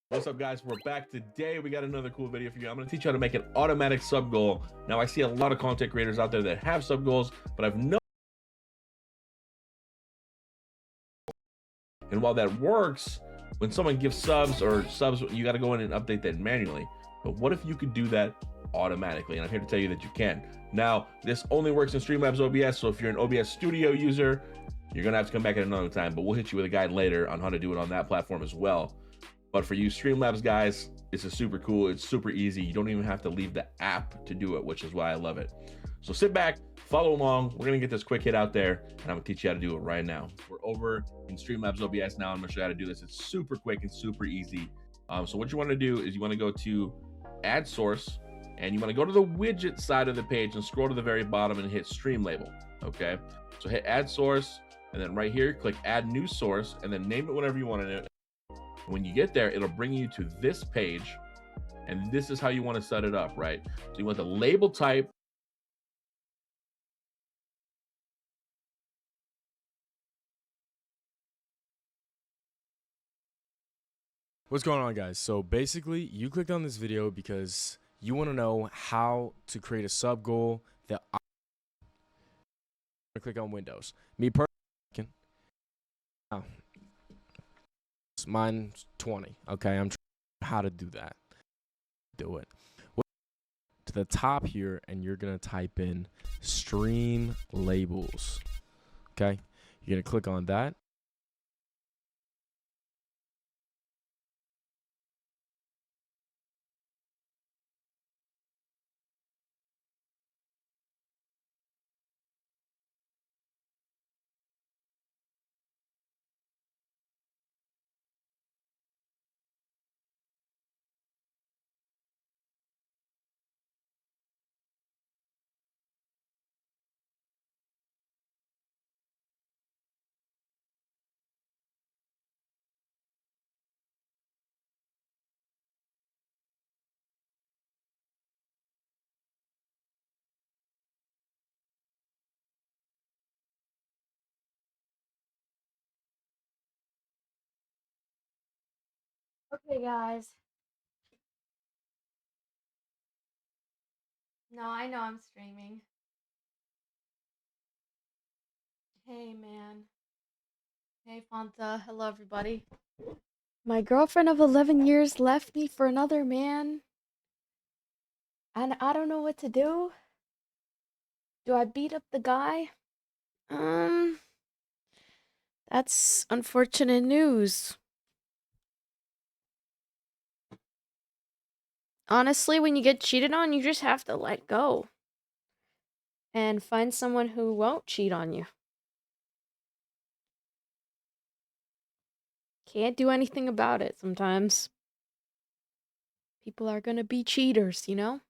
What's up, guys? We're back today. We got another cool video for you. I'm going to teach you how to make an automatic sub goal. Now, I see a lot of content creators out there that have sub goals, but I've no. And while that works, when someone gives subs, you got to go in and update that manually. But what if you could do that automatically? And I'm here to tell you that you can. Now, this only works in Streamlabs OBS, so if you're an OBS Studio user, you're going to have to come back at another time, but we'll hit you with a guide later on how to do it on that platform as well. But for you Streamlabs guys, this is super cool. It's super easy. You don't even have to leave the app to do it, which is why I love it. So sit back, follow along. We're gonna get this quick hit out there, and I'm gonna teach you how to do it right now. We're over in Streamlabs OBS now. I'm gonna show you how to do this. It's super quick and super easy. So what you want to do is you want to go to Add Source, and you want to go to the widget side of the page and scroll to the very bottom and hit Stream Label. Okay, so hit Add Source, and then right here, click Add New Source, and then name it whatever you want to name. When you get there, it'll bring you to this page, and this is how you want to set it up, right? So you want the label type. What's going on, guys? So basically, you clicked on this video because you want to know how to create a sub goal that I'm going to click on Windows. Me personally, mine's 20. Okay, I'm trying how to do that. Do it. To the top here, and you're going to type in stream labels. Okay, you're going to click on that. Okay, guys. No, I know I'm streaming. Hey, man. Hey, Fanta. Hello, everybody. My girlfriend of 11 years left me for another man, and I don't know what to do. Do I beat up the guy? That's unfortunate news. Honestly, when you get cheated on, you just have to let go and find someone who won't cheat on you. Can't do anything about it sometimes. People are gonna be cheaters, you know?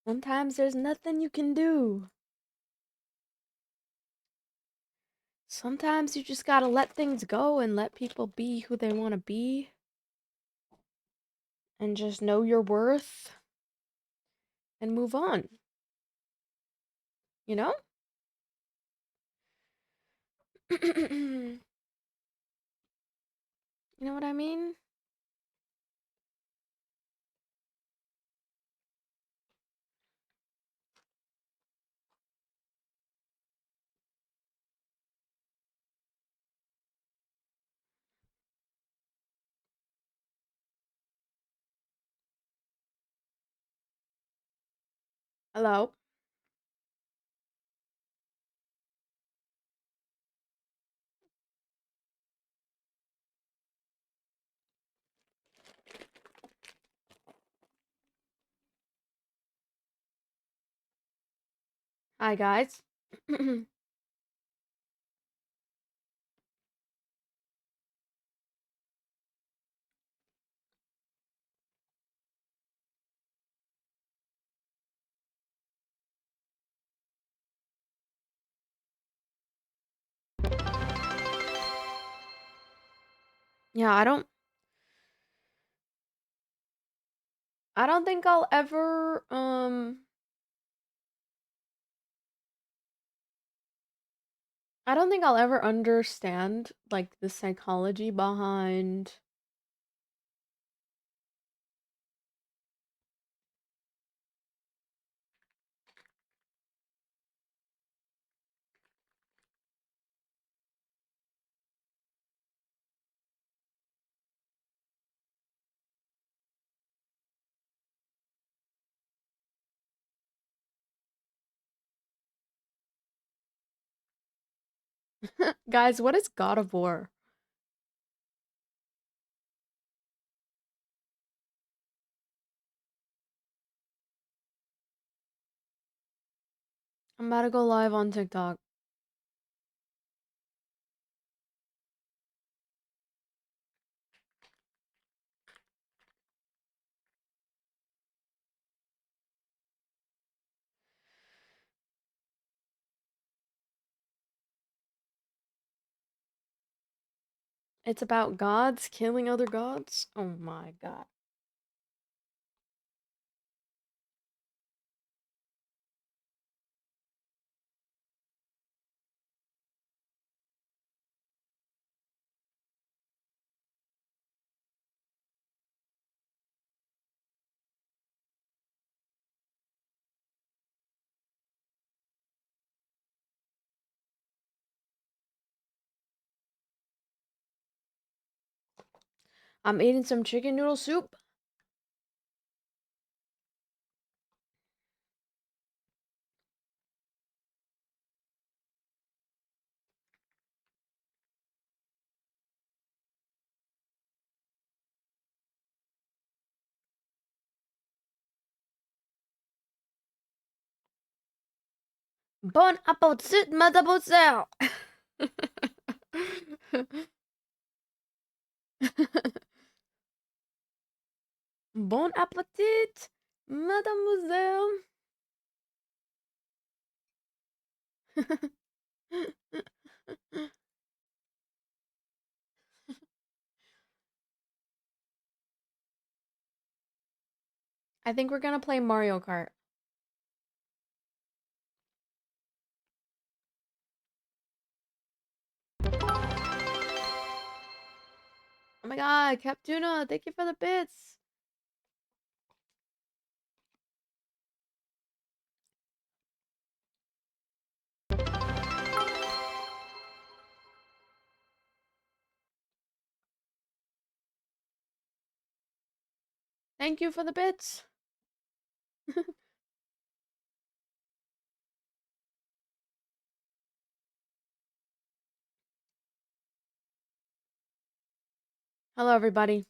Sometimes there's nothing you can do. Sometimes you just gotta let things go and let people be who they want to be. And just know your worth and move on. You know? You know what I mean? Hello? Hi, guys. Yeah, I don't think I'll ever I don't think I'll ever understand like the psychology behind Guys, what is God of War? I'm about to go live on TikTok. It's about gods killing other gods? Oh my god. I'm eating some chicken noodle soup. Bon appetit, mademoiselle! Bon appetit, mademoiselle! I think we're gonna play Mario Kart. Oh my god, Captuna, thank you for the bits. Thank you for the bits. Hello, everybody.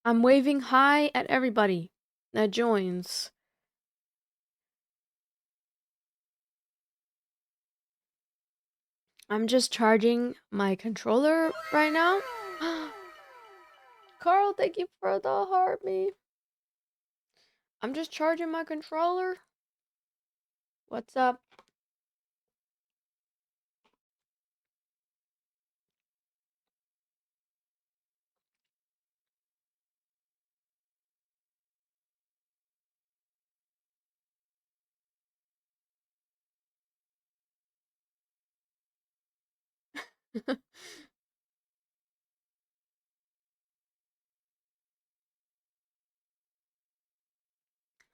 I'm waving hi at everybody that joins. I'm just charging my controller right now. Carl, thank you for the heart me. I'm just charging my controller. What's up?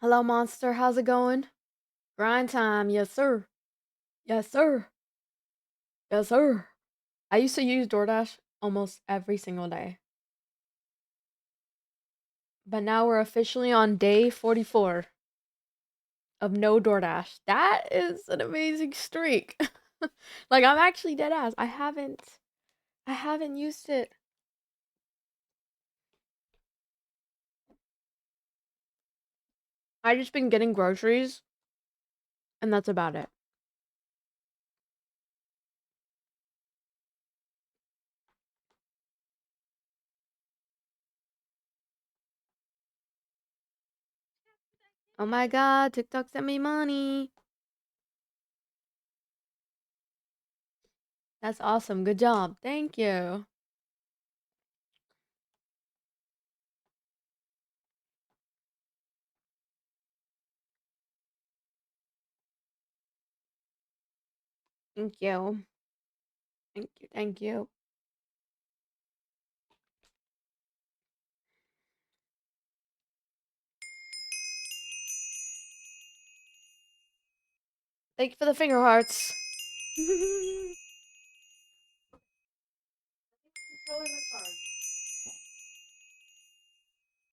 Hello, Monster. How's it going? Grind time. Yes, sir. Yes, sir. Yes, sir. I used to use DoorDash almost every single day. But now we're officially on day 44 of no DoorDash. That is an amazing streak. Like, I'm actually dead ass. I haven't used it. I just been getting groceries and that's about it. Oh my god, TikTok sent me money. That's awesome. Good job. Thank you. Thank you. Thank you. Thank you. Thank you for the finger hearts.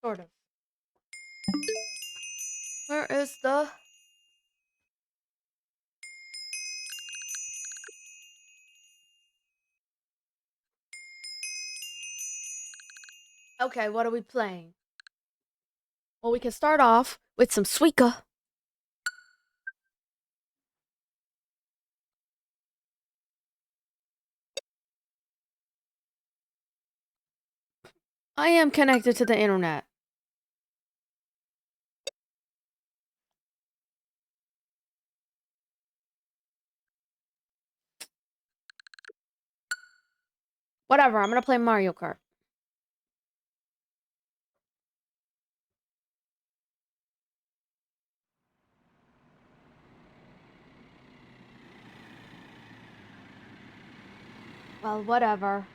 Sort of. Where is the... Okay, what are we playing? Well, we can start off with some Suika. I am connected to the internet. Whatever, I'm gonna play Mario Kart. Well, whatever.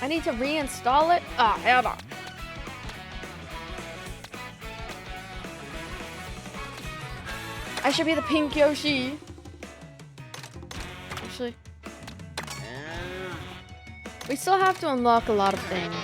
I need to reinstall it? Ah, hell no. I should be the pink Yoshi. Actually, we still have to unlock a lot of things.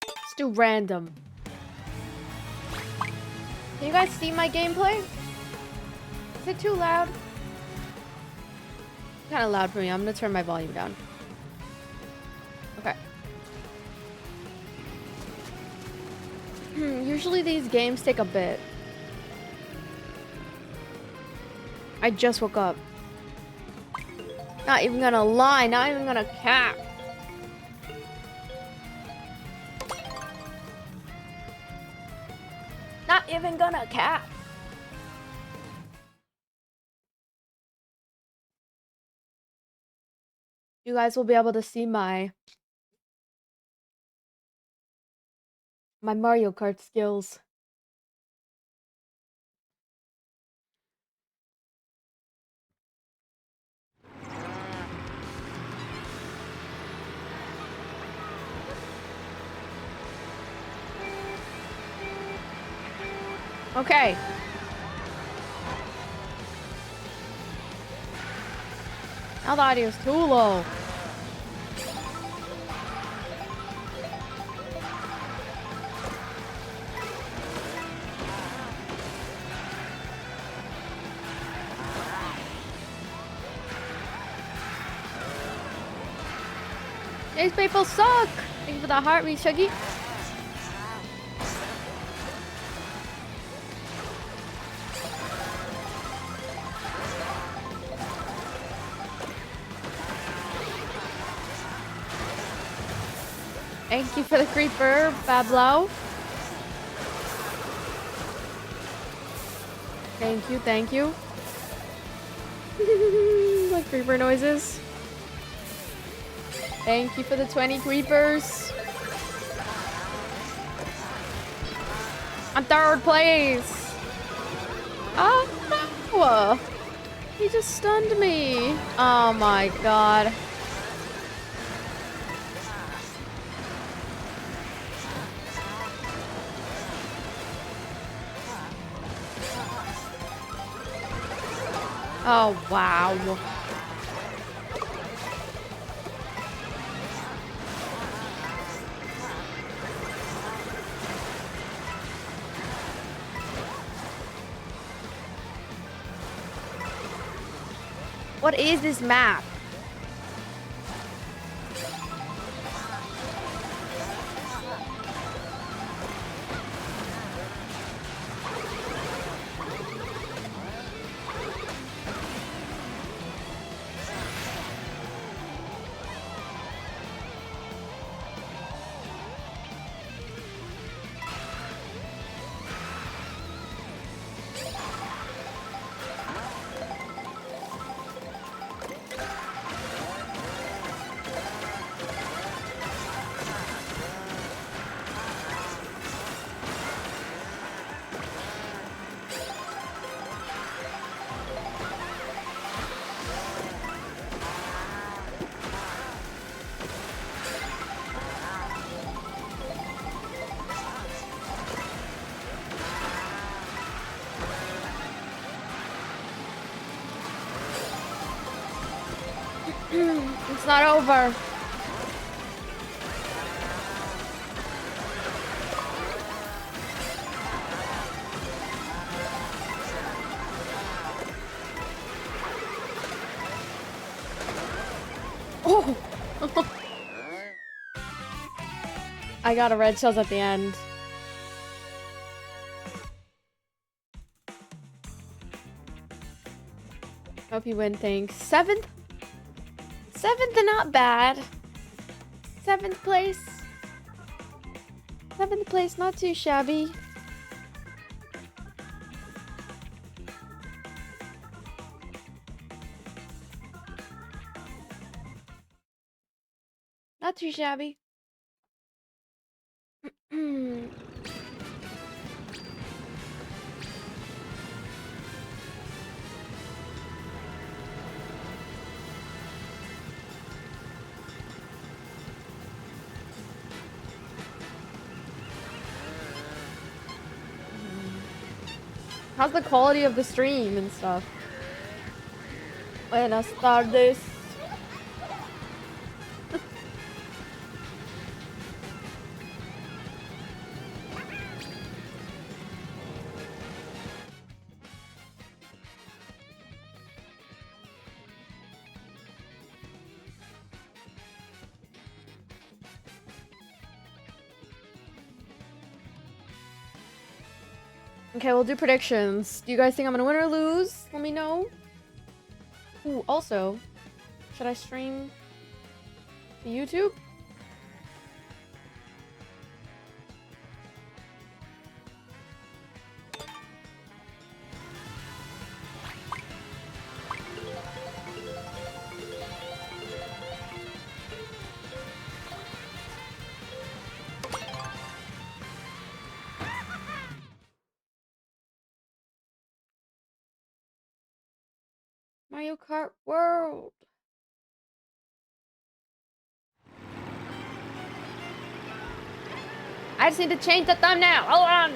Let's do random. Can you guys see my gameplay? Is it too loud? Kind of loud for me. I'm gonna turn my volume down. Okay. Usually these games take a bit. I just woke up. Not even gonna lie, not even gonna cap. Not even gonna cap. You guys will be able to see my Mario Kart skills. Okay. Now the audio's too low. These people suck! Thank you for the heart, me Shuggy. Thank you for the creeper, Bablo. Thank you, thank you. Like creeper noises. Thank you for the 20 creepers. I'm third place. Oh no! He just stunned me. Oh my god. Oh wow. What is this map? It's not over. Oh! I got a red shells at the end. Hope you win, thanks. Seventh? Seventh, not bad. Seventh place. Seventh place, not too shabby. Not too shabby. How's the quality of the stream and stuff? Buenas tardes. Okay, we'll do predictions. Do you guys think I'm gonna win or lose? Let me know. Ooh, also, should I stream to YouTube? Mario Kart World. I just need to change the thumbnail. Hold on.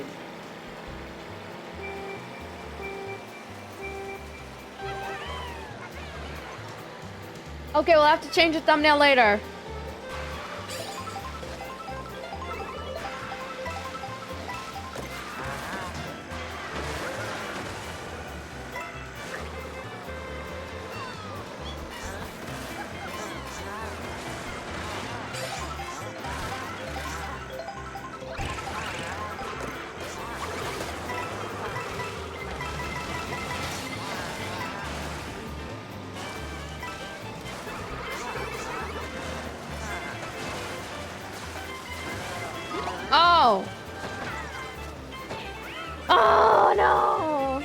Okay, we'll have to change the thumbnail later. Oh. Oh no.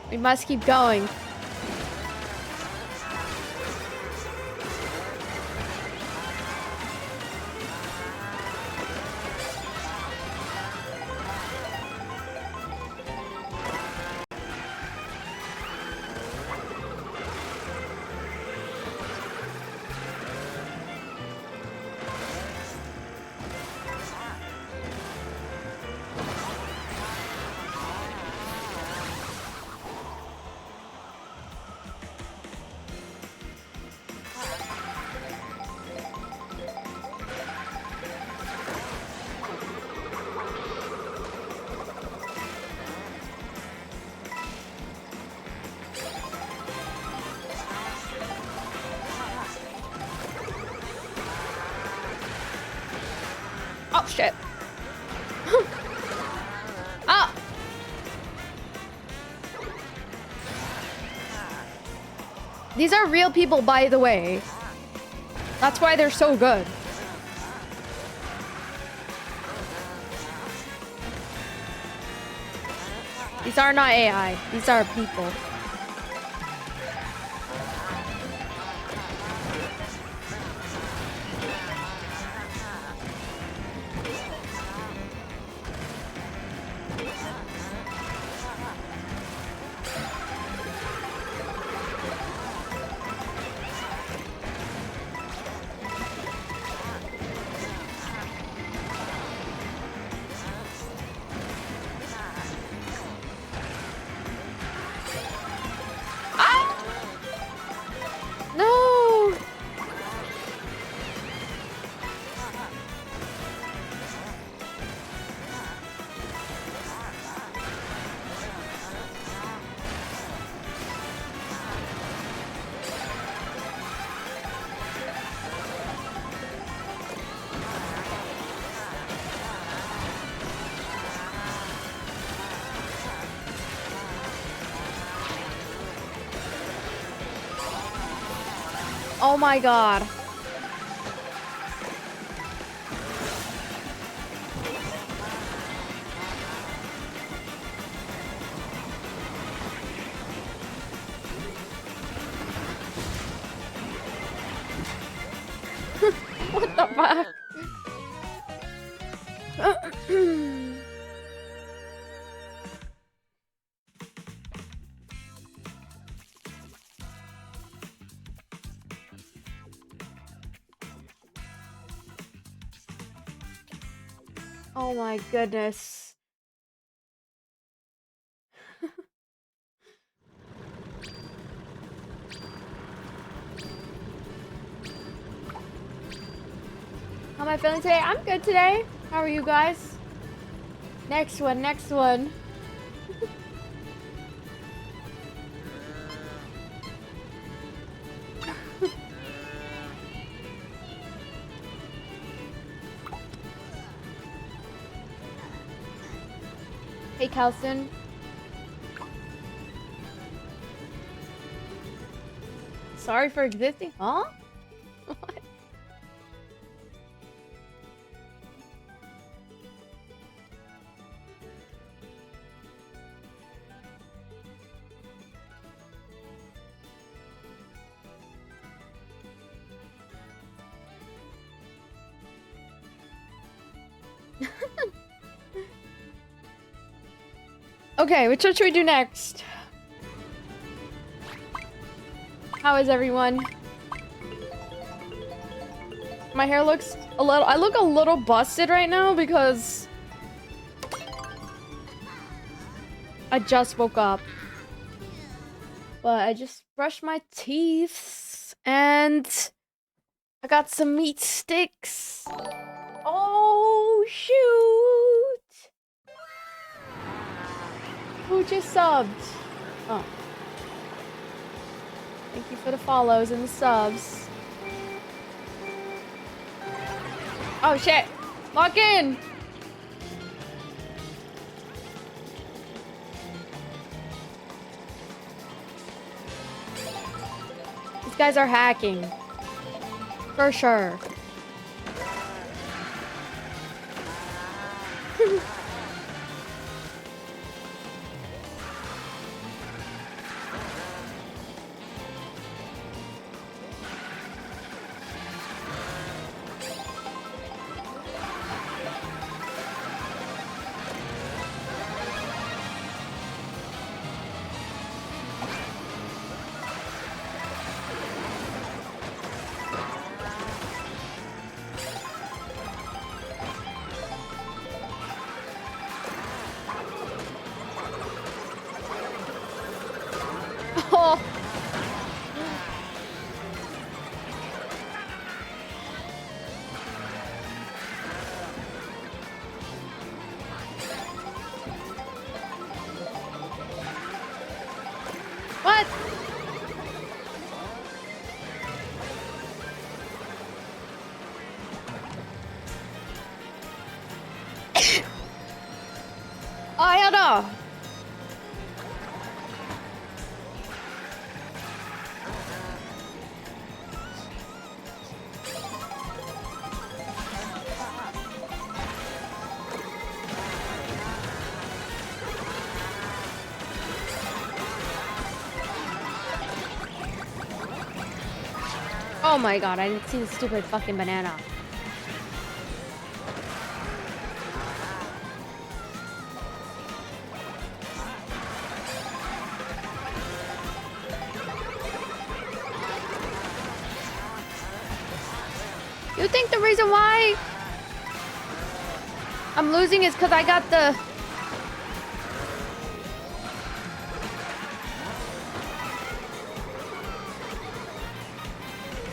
We must keep going. Oh shit. Ah. These are real people, by the way. That's why they're so good. These are not AI. These are people. Oh my god. What the fuck? Oh my goodness. How am I feeling today? I'm good today. How are you guys? Next one, next one. Hey, Calson. Sorry for existing? Huh? What? Okay, which one should we do next? How is everyone? My hair looks a little... I look a little busted right now because... I just woke up. But I just brushed my teeth. And... I got some meat sticks. Oh, shoot! Who just subbed? Oh. Thank you for the follows and the subs. Oh shit! Lock in! These guys are hacking. For sure. Oh. What? I don't know. Oh my god, I didn't see the stupid fucking banana. You think the reason why I'm losing is because I got the...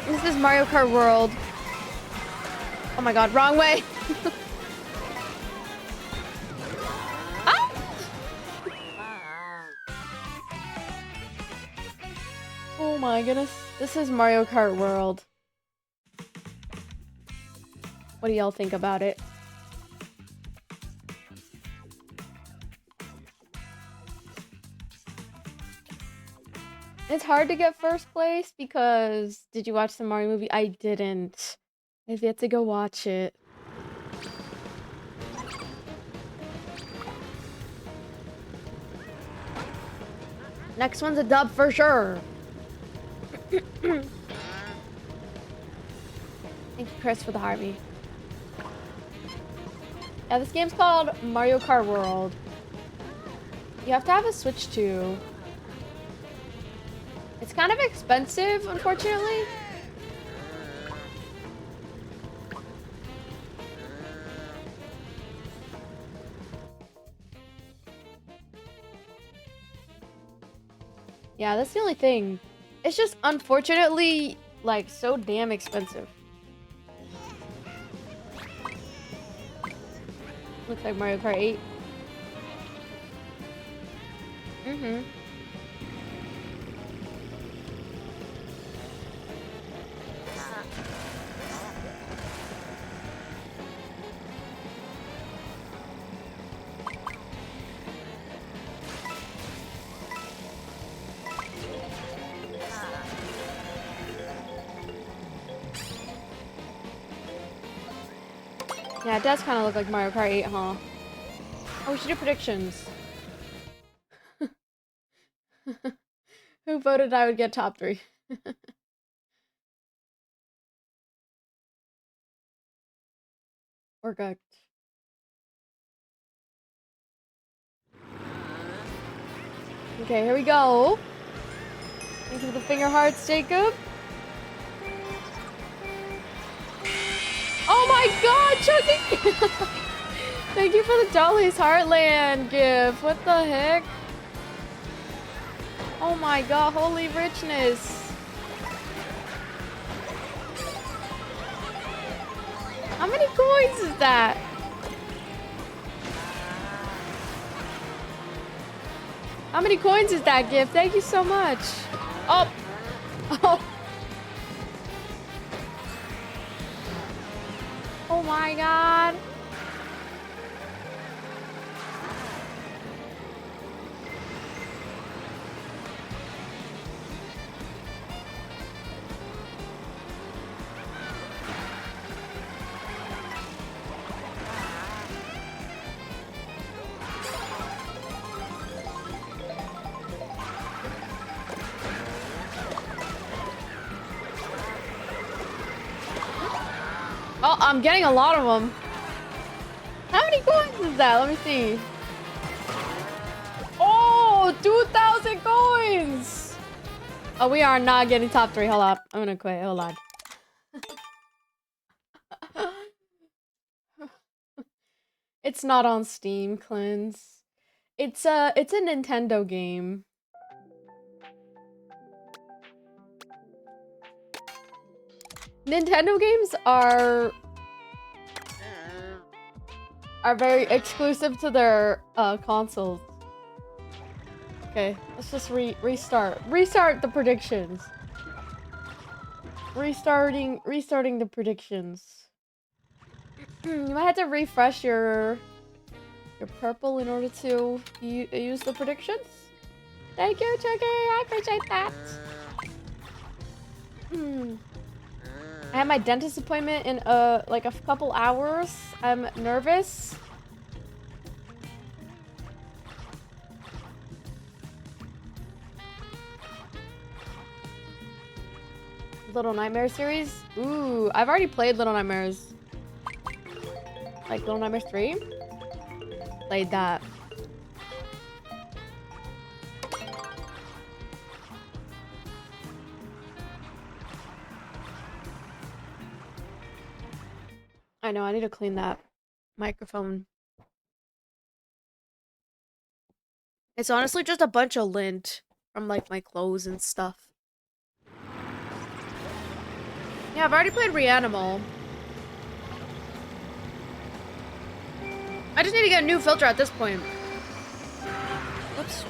This is Mario Kart World. Oh my god, wrong way. Ah! Oh my goodness. This is Mario Kart World. What do y'all think about it? It's hard to get first place because did you watch the Mario movie? I didn't. I've yet to go watch it. Next one's a dub for sure. Thank you, Chris, for the Harvey. Yeah, this game's called Mario Kart World. You have to have a Switch too. It's kind of expensive, unfortunately. Yeah, that's the only thing. It's just unfortunately like so damn expensive. Looks like Mario Kart 8. Mm-hmm. Yeah, it does kind of look like Mario Kart 8, huh? Oh, we should do predictions. Who voted I would get top 3? Or good. Okay, here we go. Thank you for the finger hearts, Jacob. Oh my god, Chucky! Thank you for the Dolly's Heartland gift. What the heck? Oh my god, holy richness. How many coins is that? How many coins is that gift? Thank you so much. Oh. Oh. Oh my god. Oh, I'm getting a lot of them. How many coins is that? Let me see. Oh, 2,000 coins. Oh, we are not getting top 3. Hold up. I'm gonna quit. Hold on. It's not on Steam, Cleanse. It's a Nintendo game. Nintendo games are very exclusive to their consoles. Okay, let's just restart the predictions. Restarting the predictions. You might have to refresh your purple in order to use the predictions. Thank you, Chucky. I appreciate that. I have my dentist appointment in like a couple hours. I'm nervous. Little Nightmares series? Ooh, I've already played Little Nightmares. Like Little Nightmares 3? Played that. I know, I need to clean that microphone. It's honestly just a bunch of lint from like my clothes and stuff. Yeah, I've already played Reanimal. I just need to get a new filter at this point. Oops.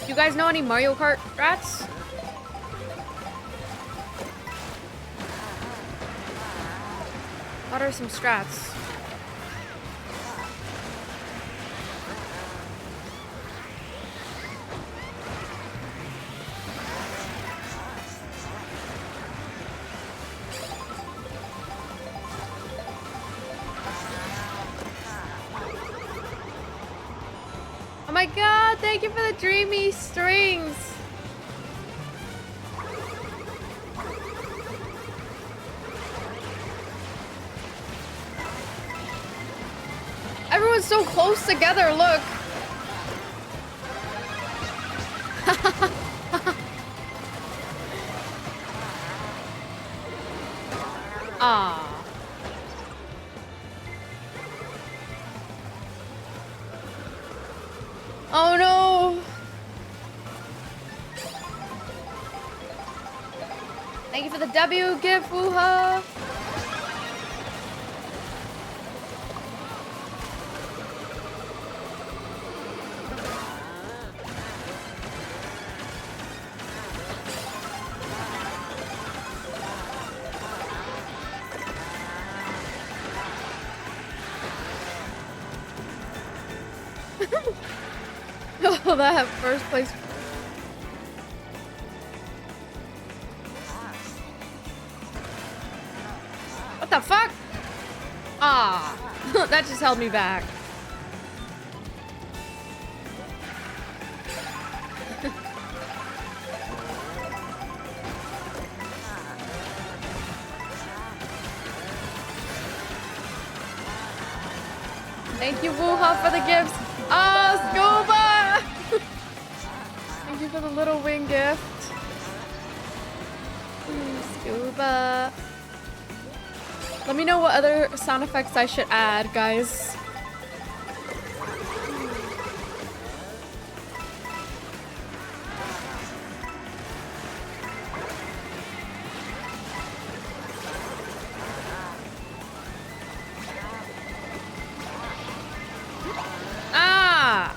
Do you guys know any Mario Kart strats? What are some strats? my god, thank you for the dreamy strings. Everyone's so close together, look. Ah. Oh no. Thank you for the W gift, woo-ha. Oh, that first place. What the fuck? Ah, that just held me back. Thank you, Wuha, for the gifts. Oh, Scuba! Thank you for the little wing gift. Scuba. Let me know what other sound effects I should add, guys. Ah!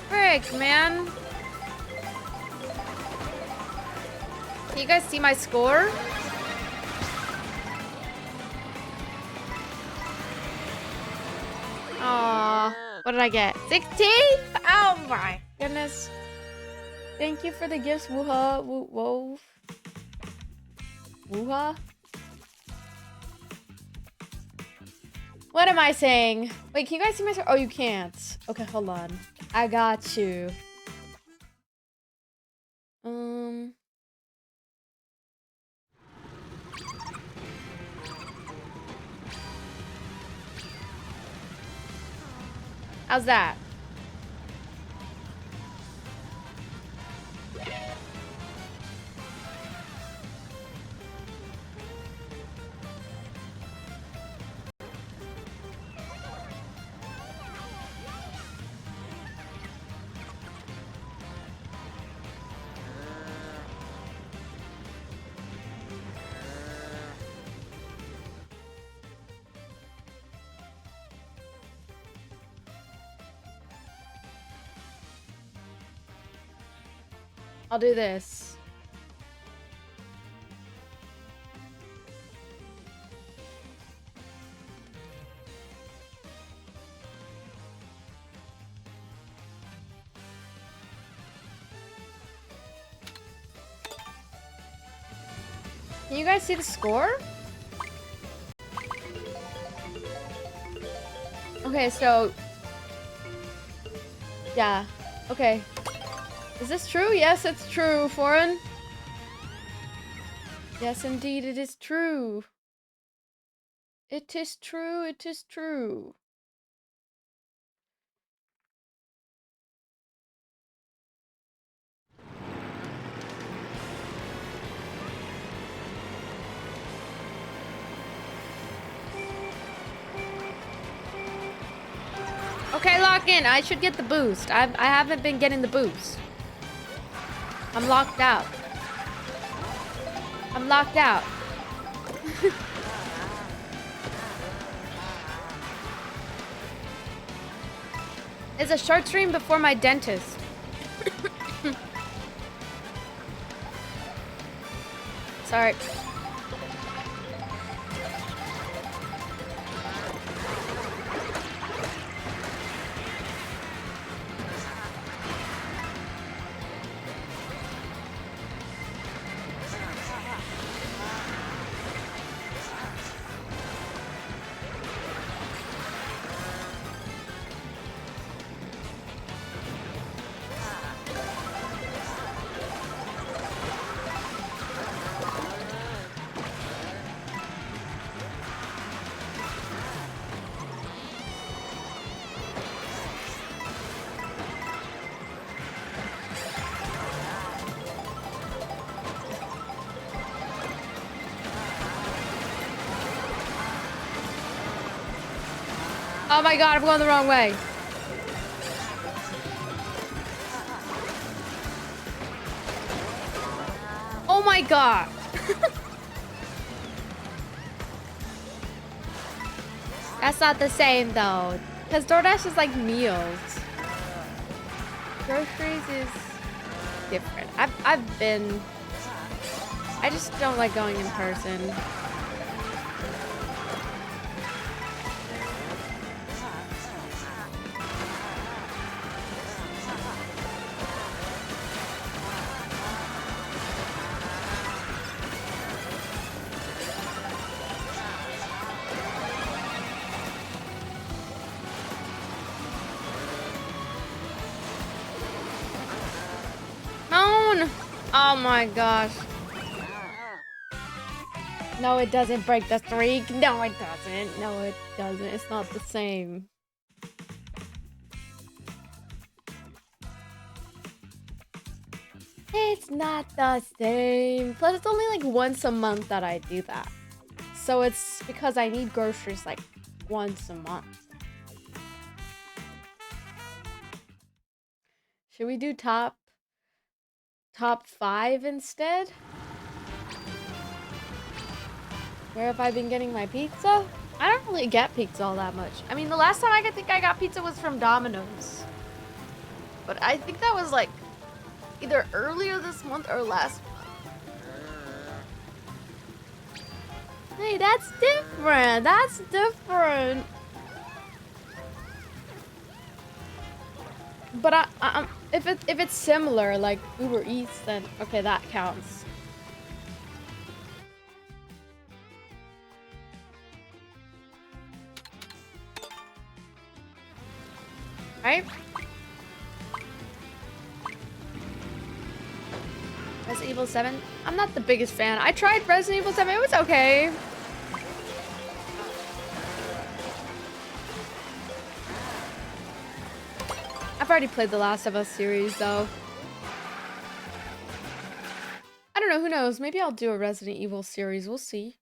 Frick, man. Can you guys see my score? Aw, what did I get? 16? Oh my goodness. Thank you for the gifts, wooha, whoa. Wooha? What am I saying? Wait, can you guys see my score? Oh, you can't. Okay, hold on. I got you. How's that? I'll do this. Can you guys see the score? Okay, so... yeah, okay. Is this true? Yes, it's true, Foreign. Yes, indeed, it is true. It is true, it is true. Okay, lock in. I should get the boost. I haven't been getting the boost. I'm locked out. I'm locked out. It's a short stream before my dentist. Sorry. Oh my god, I'm going the wrong way. Oh my god. That's not the same though. Because DoorDash is like meals. Groceries is different. I just don't like going in person. Oh my gosh. No, it doesn't break the streak. No, it doesn't. No, it doesn't. It's not the same. It's not the same. Plus, it's only like once a month that I do that. So it's because I need groceries like once a month. Should we do top 5 instead? Where have I been getting my pizza? I don't really get pizza all that much. I mean, the last time I could think I got pizza was from Domino's. But I think that was like either earlier this month or last month. Hey, that's different. That's different. But if it's similar, like Uber Eats, then okay, that counts. Right? Resident Evil 7? I'm not the biggest fan. I tried Resident Evil 7. It was okay. I've already played the Last of Us series, though. I don't know. Who knows? Maybe I'll do a Resident Evil series. We'll see.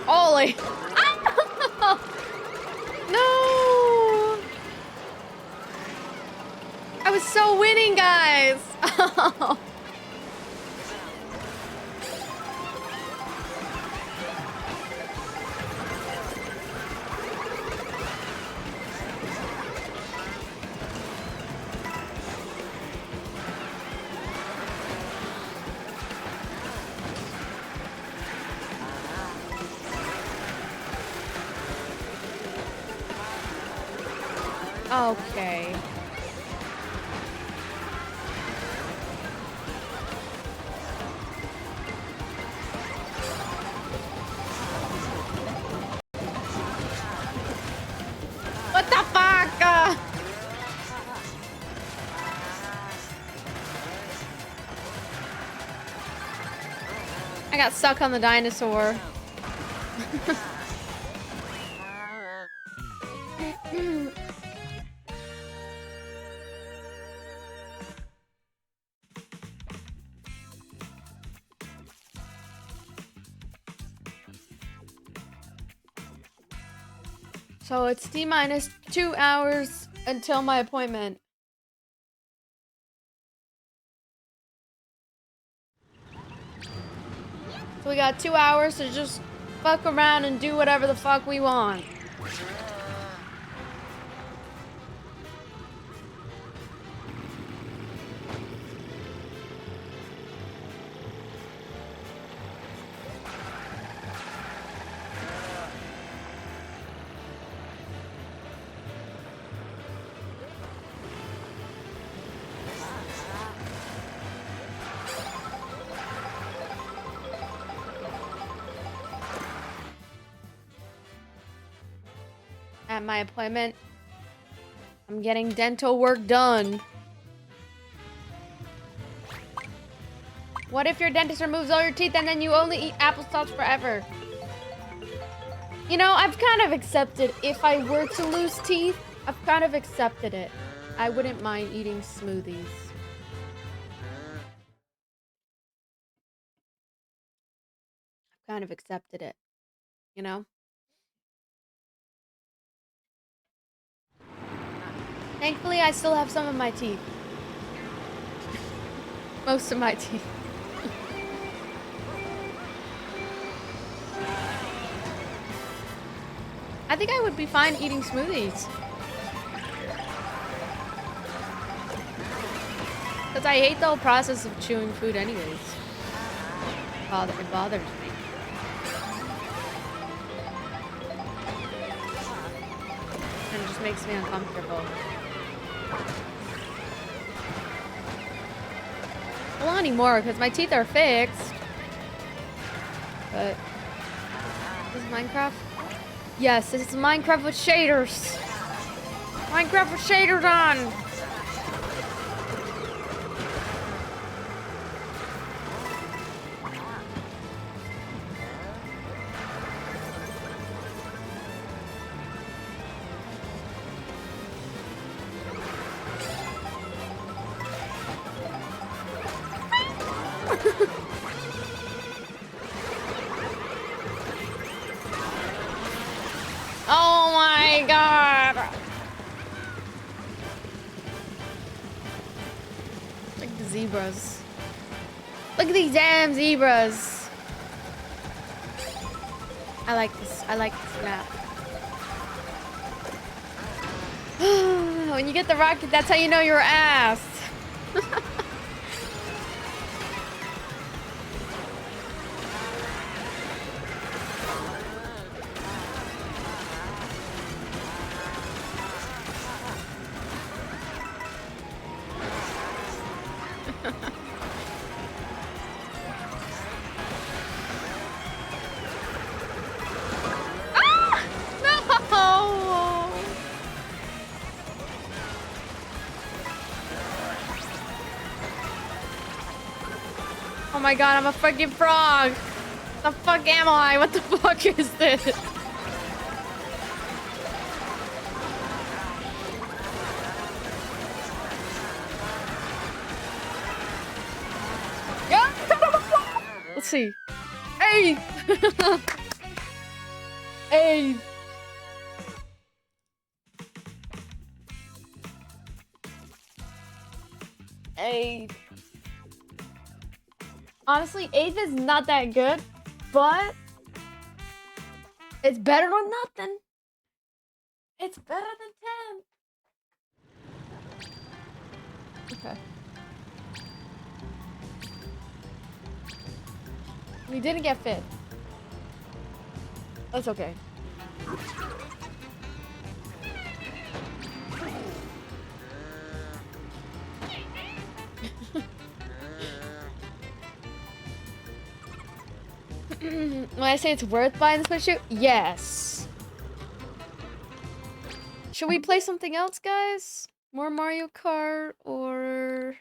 Ollie! No! I was so winning, guys! Okay. What the fuck? I got stuck on the dinosaur. So it's T-minus 2 hours until my appointment. So we got 2 hours to just fuck around and do whatever the fuck we want. At my appointment, I'm getting dental work done. What if your dentist removes all your teeth and then you only eat applesauce forever? You know, I've kind of accepted if I were to lose teeth, I've kind of accepted it. I wouldn't mind eating smoothies. I've kind of accepted it, you know? Thankfully, I still have some of my teeth. Most of my teeth. I think I would be fine eating smoothies. Because I hate the whole process of chewing food anyways. It bothers me. And it just makes me uncomfortable. Well, not anymore, because my teeth are fixed. But... This is Minecraft? Yes, this is Minecraft with shaders. Minecraft with shaders on! Oh my god! Look at the zebras. Look at these damn zebras. I like this. I like this map. When you get the rocket, that's how you know you're ass. Oh my god, I'm a fucking frog! The fuck am I? What the fuck is this? Let's see. Hey! Hey! Hey! Honestly, 8th is not that good, but it's better than nothing. It's better than 10. Okay. We didn't get 5th. That's okay. When I say it's worth buying the Switch 2, yes. Should we play something else, guys? More Mario Kart or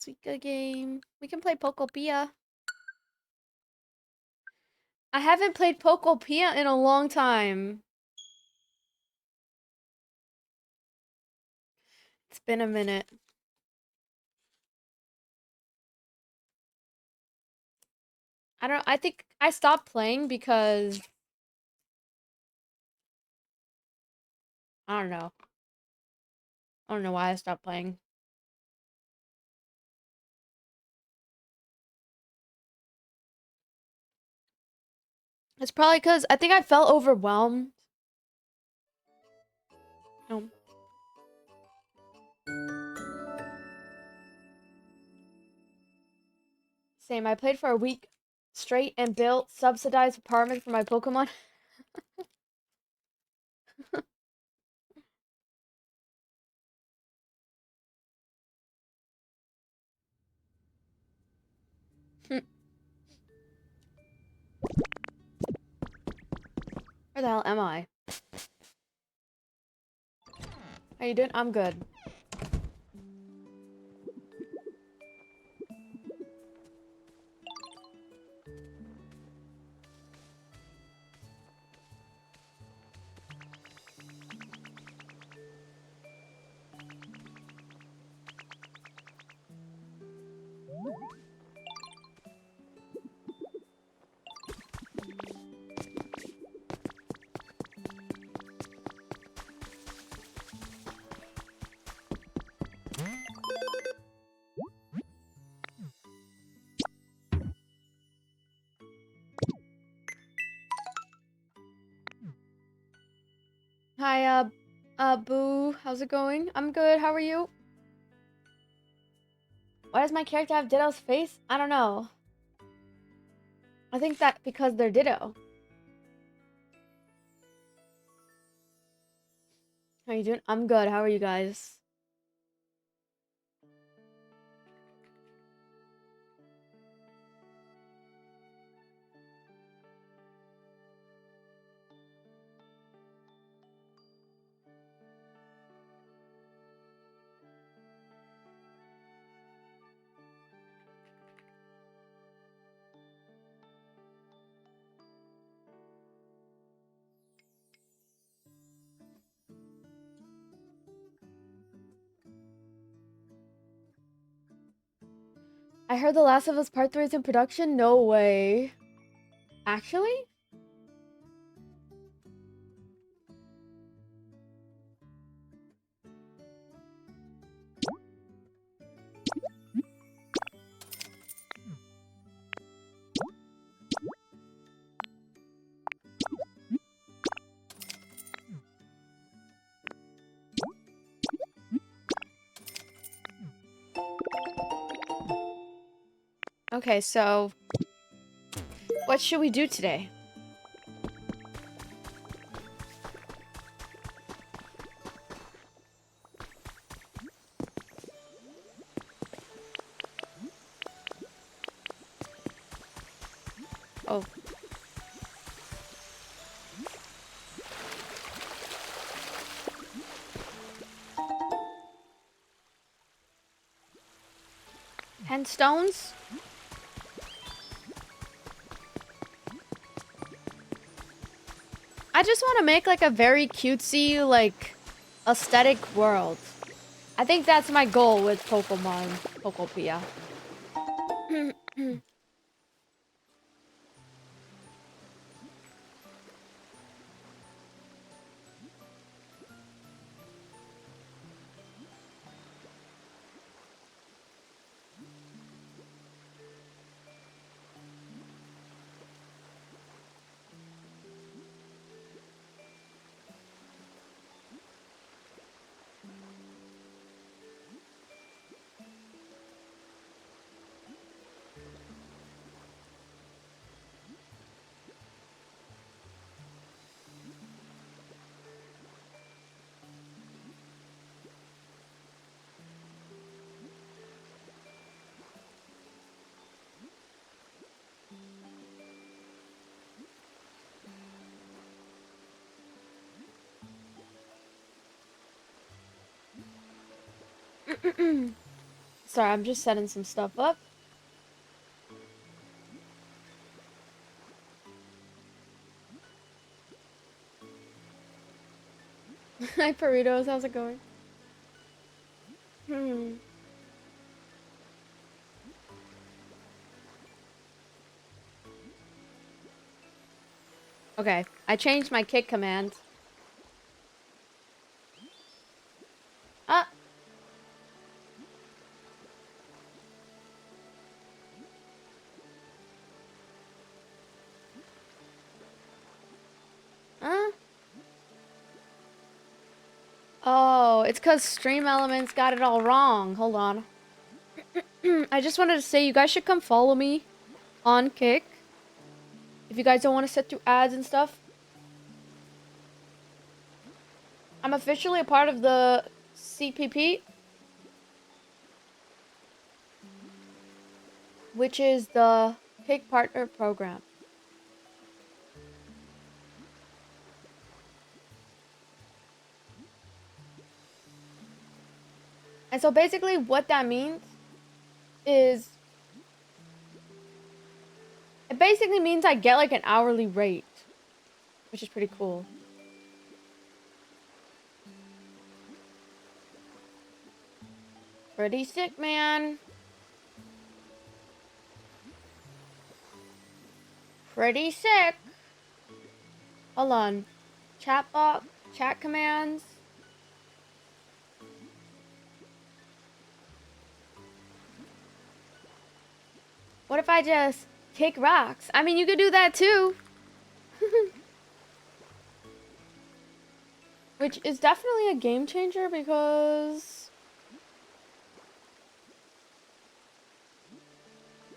Suika game? We can play Pokopia. I haven't played Pokopia in a long time. It's been a minute. I think I stopped playing because I don't know. I don't know why I stopped playing. It's probably because I think I felt overwhelmed. Oh. Same. I played for a week straight and built subsidized apartment for my Pokemon. Where the hell am I? How you doing? I'm good. Hi, Boo. How's it going? I'm good. How are you? Why does my character have Ditto's face? I don't know. I think that because they're Ditto. How you doing? I'm good. How are you guys? I heard The Last of Us Part 3 is in production? No way. Actually? Okay, so what should we do today? Oh. Handstones? I just want to make like a very cutesy, like, aesthetic world. I think that's my goal with Pokemon Pokopia. Sorry, I'm just setting some stuff up. Hi, Burritos. How's it going? Okay, I changed my kick command. Ah! Huh? Oh, it's because Stream Elements got it all wrong. Hold on. I just wanted to say you guys should come follow me on Kick. If you guys don't want to sit through ads and stuff. I'm officially a part of the CPP, which is the Kick Partner Program. And so basically what that means is it basically means I get like an hourly rate, which is pretty cool. Pretty sick, man. Pretty sick. Hold on. Chat box, chat commands. What if I just kick rocks? I mean, you could do that too. Which is definitely a game changer because...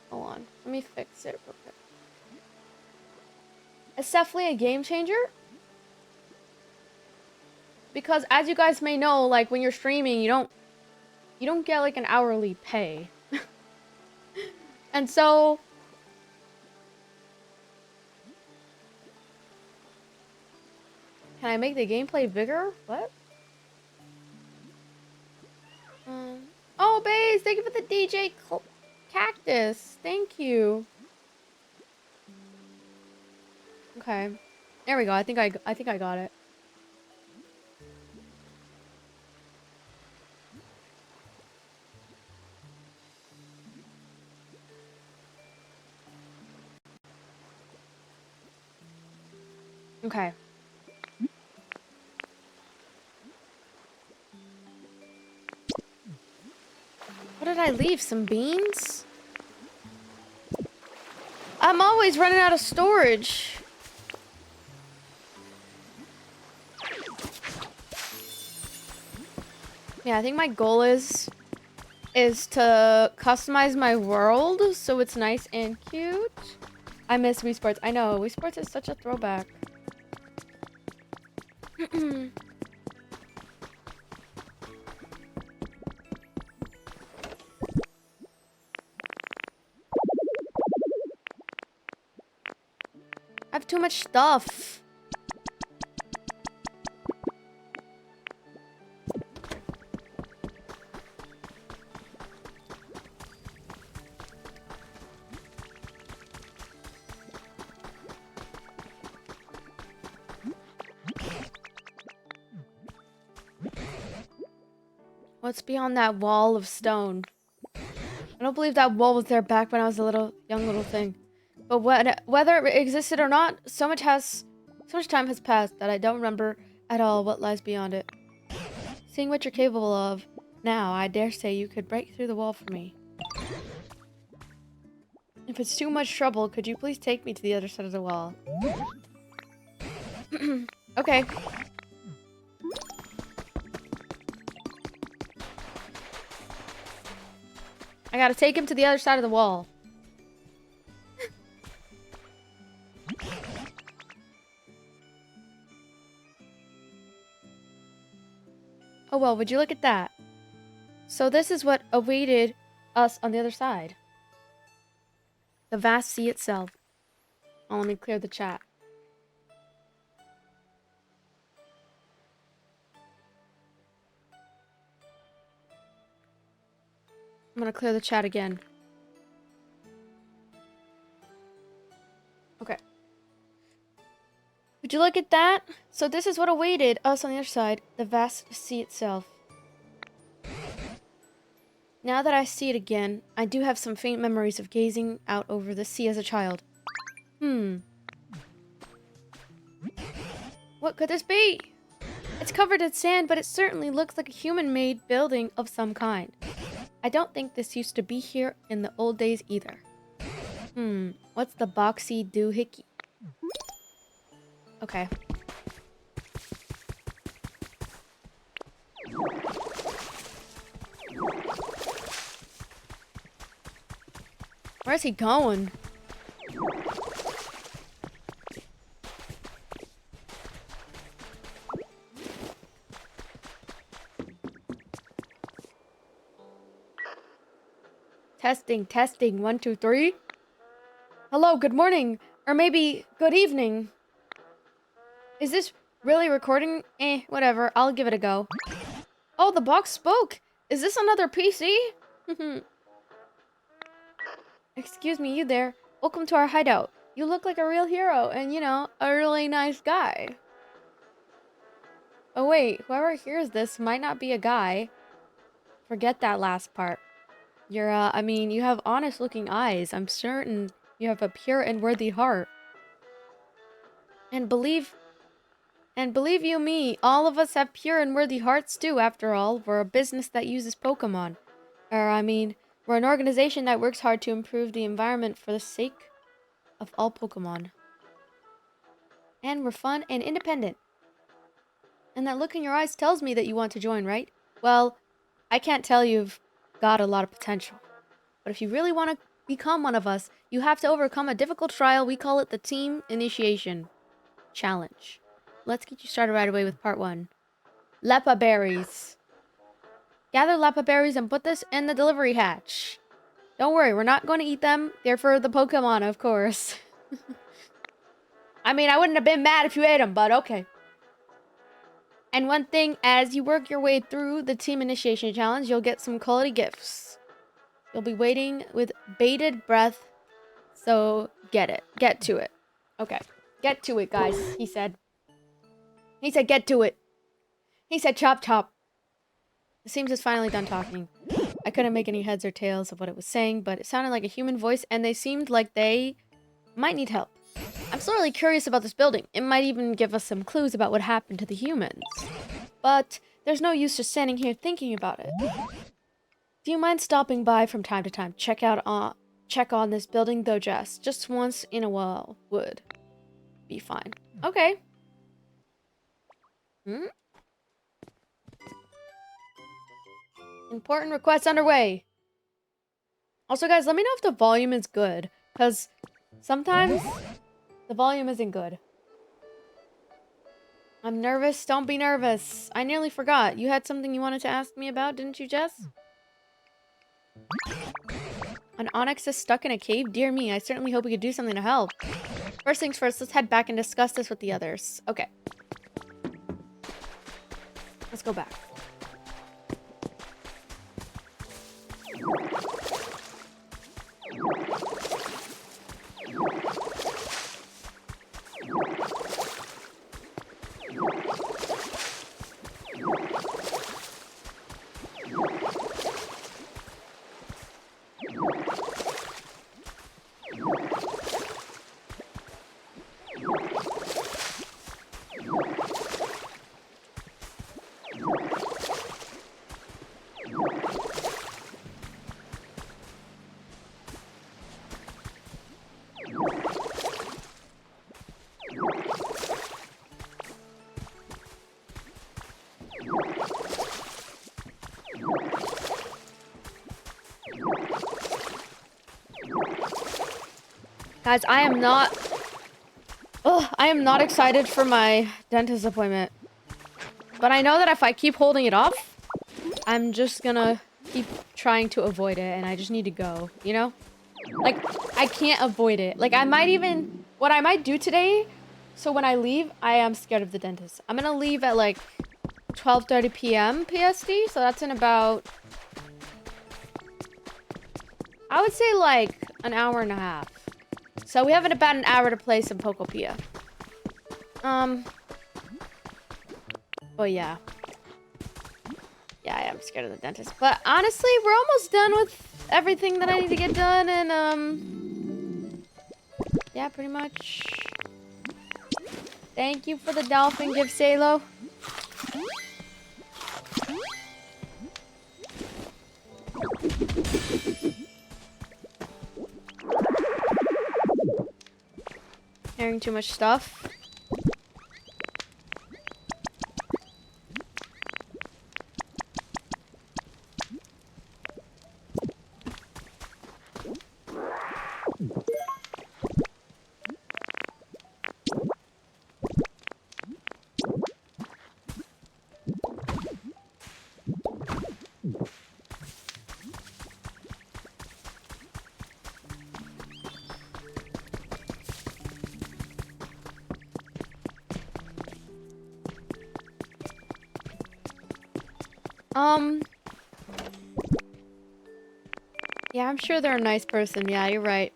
Hold on. Let me fix it real quick. It's definitely a game changer. Because as you guys may know, like when you're streaming, you don't get like an hourly pay. And so can I make the gameplay bigger? What? Oh, Baze, thank you for the DJ cactus. Thank you. Okay. There we go. I think I got it. Okay. What did I leave? Some beans? I'm always running out of storage. Yeah, I think my goal is to customize my world so it's nice and cute. I miss Wii Sports. I know, Wii Sports is such a throwback. I have too much stuff. What's beyond that wall of stone? I don't believe that wall was there back when I was a young little thing. But whether it existed or not, so much time has passed that I don't remember at all what lies beyond it. Seeing what you're capable of now, I dare say you could break through the wall for me. If it's too much trouble, could you please take me to the other side of the wall? Okay. I gotta take him to the other side of the wall. Oh well, would you look at that? So this is what awaited us on the other side. The vast sea itself. Oh, let me clear the chat. I'm gonna clear the chat again. Okay. Would you look at that? So this is what awaited us on the other side, the vast sea itself. Now that I see it again, I do have some faint memories of gazing out over the sea as a child. What could this be? It's covered in sand, but it certainly looks like a human-made building of some kind. I don't think this used to be here in the old days either. What's the boxy doohickey? Okay. Where's he going? Testing, testing, 1, 2, 3. Hello, good morning. Or maybe good evening. Is this really recording? Whatever. I'll give it a go. Oh, the box spoke. Is this another PC? Excuse me, you there. Welcome to our hideout. You look like a real hero and, you know, a really nice guy. Oh wait, whoever hears this might not be a guy. Forget that last part. I mean, you have honest looking eyes. I'm certain you have a pure and worthy heart. And believe you me, all of us have pure and worthy hearts too, after all. We're a business that uses Pokemon. We're an organization that works hard to improve the environment for the sake of all Pokemon. And we're fun and independent. And that look in your eyes tells me that you want to join, right? Well, I can't tell you've got a lot of potential. But if you really want to become one of us, you have to overcome a difficult trial. We call it the Team Initiation Challenge. Let's get you started right away with part 1. Leppa berries. Gather Leppa berries and put this in the delivery hatch. Don't worry, we're not going to eat them. They're for the Pokemon, of course. I mean, I wouldn't have been mad if you ate them, but okay. And one thing, as you work your way through the Team Initiation Challenge, you'll get some quality gifts. You'll be waiting with bated breath, so get to it. Okay, get to it, guys, he said. He said get to it. He said chop chop. It seems it's finally done talking. I couldn't make any heads or tails of what it was saying, but it sounded like a human voice, and they seemed like they might need help. I'm sorely curious about this building. It might even give us some clues about what happened to the humans. But there's no use just standing here thinking about it. Do you mind stopping by from time to time? Check on this building, though, Jess. Just once in a while would be fine. Okay. Important request underway. Also, guys, let me know if the volume is good, because sometimes the volume isn't good. I'm nervous. Don't be nervous. I nearly forgot. You had something you wanted to ask me about, didn't you, Jess? An Onyx is stuck in a cave? Dear me, I certainly hope we could do something to help. First things first, let's head back and discuss this with the others. Okay. Let's go back. Guys, I am not excited for my dentist appointment. But I know that if I keep holding it off, I'm just gonna keep trying to avoid it, and I just need to go, you know? Like, I can't avoid it. Like, what I might do today, so when I leave, I am scared of the dentist. I'm gonna leave at, like, 12:30 p.m. PST, so that's in about I would say like an hour and a half. So we have about an hour to play some Pokopia. Oh yeah. Yeah, I am scared of the dentist. But honestly, we're almost done with everything that I need to get done, and yeah, pretty much. Thank you for the dolphin gift, Salo. Carrying too much stuff. Yeah, I'm sure they're a nice person. Yeah, you're right.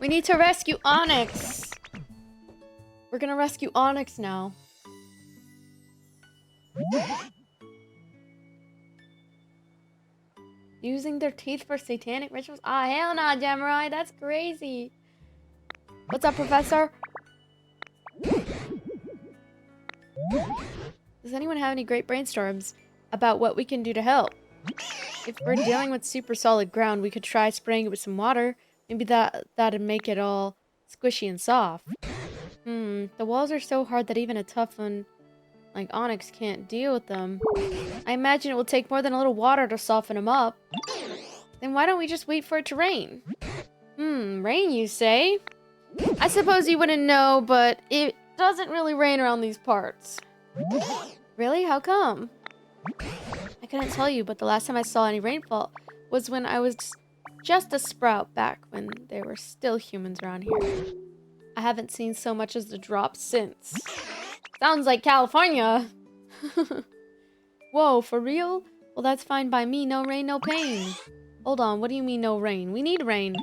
We need to rescue Onyx. We're gonna rescue Onyx now. Using their teeth for satanic rituals? Ah, hell nah, Jamurai. That's crazy. What's up, Professor? Does anyone have any great brainstorms about what we can do to help? If we're dealing with super solid ground, we could try spraying it with some water. Maybe that'd make it all squishy and soft. The walls are so hard that even a tough one like Onyx can't deal with them. I imagine it will take more than a little water to soften them up. Then why don't we just wait for it to rain? Rain, you say? I suppose you wouldn't know, but it doesn't really rain around these parts. Really? How come? I couldn't tell you, but the last time I saw any rainfall was when I was just a sprout back when there were still humans around here. I haven't seen so much as a drop since. Sounds like California. Whoa, for real? Well, that's fine by me. No rain, no pain. Hold on, what do you mean no rain? We need rain.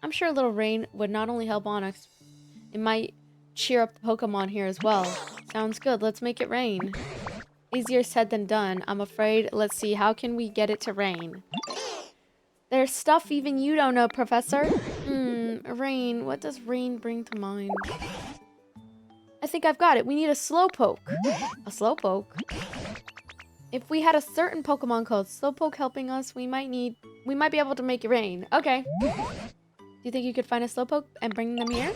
I'm sure a little rain would not only help Onyx, it might cheer up the Pokemon here as well. Sounds good, let's make it rain. Easier said than done, I'm afraid. Let's see, how can we get it to rain? There's stuff even you don't know, Professor. Rain. What does rain bring to mind? I think I've got it. We need a Slowpoke. A Slowpoke? If we had a certain Pokemon called Slowpoke helping us, we might be able to make it rain. Okay. Do you think you could find a Slowpoke and bring them here?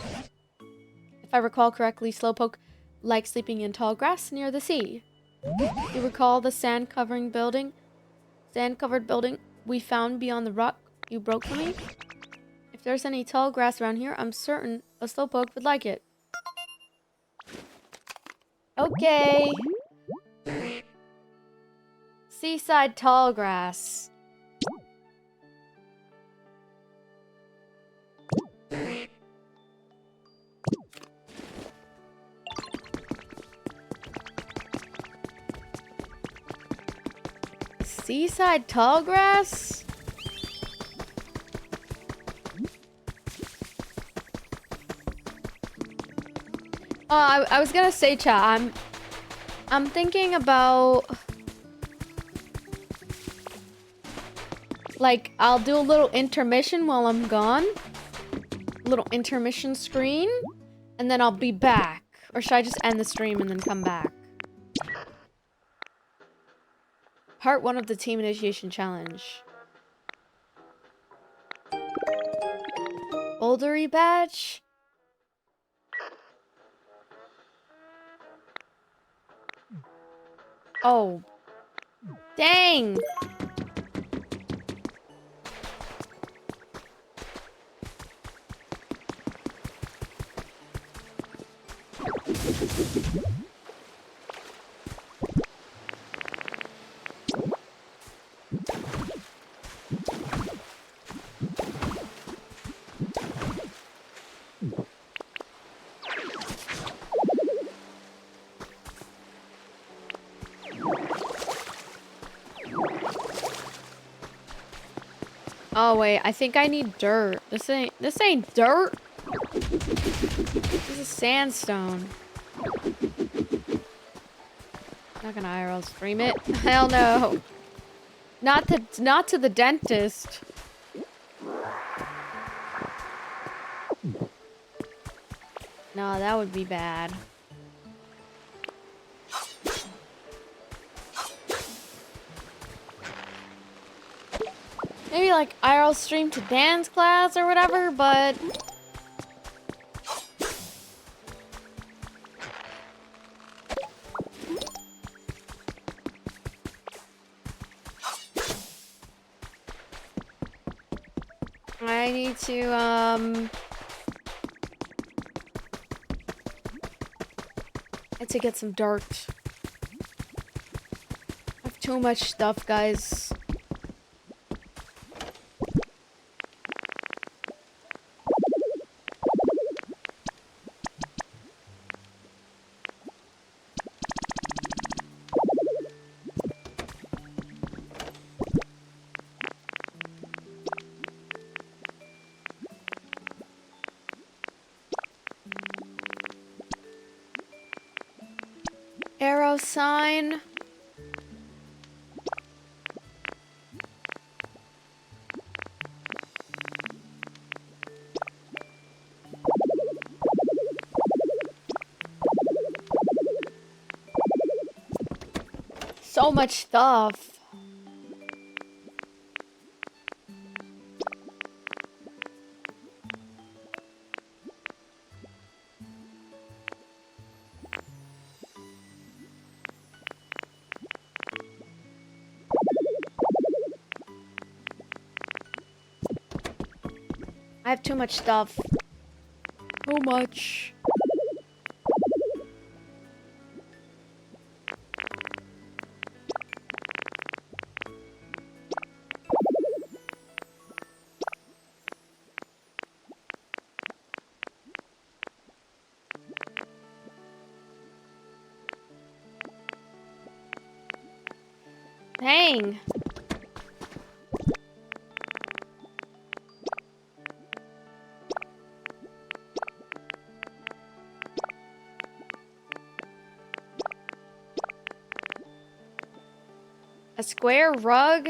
If I recall correctly, Slowpoke likes sleeping in tall grass near the sea. You recall the sand-covered building we found beyond the rock you broke for me? If there's any tall grass around here, I'm certain a Slowpoke would like it. Okay. Seaside tall grass. Seaside tall grass? I was gonna say, chat, I'm thinking about, like, I'll do a little intermission while I'm gone. A little intermission screen, and then I'll be back. Or should I just end the stream and then come back? Part 1 of the team initiation challenge. Bouldery badge? Oh. Dang! Oh wait, I think I need dirt. This ain't dirt. This is sandstone. Not gonna IRL stream it. Hell no. Not to the dentist. No, that would be bad. Maybe like IRL stream to dance class or whatever, but I need to I need to get some dirt. I have too much stuff, guys. Arrow sign. So much stuff. I have too much stuff. Too much. Dang. A square rug?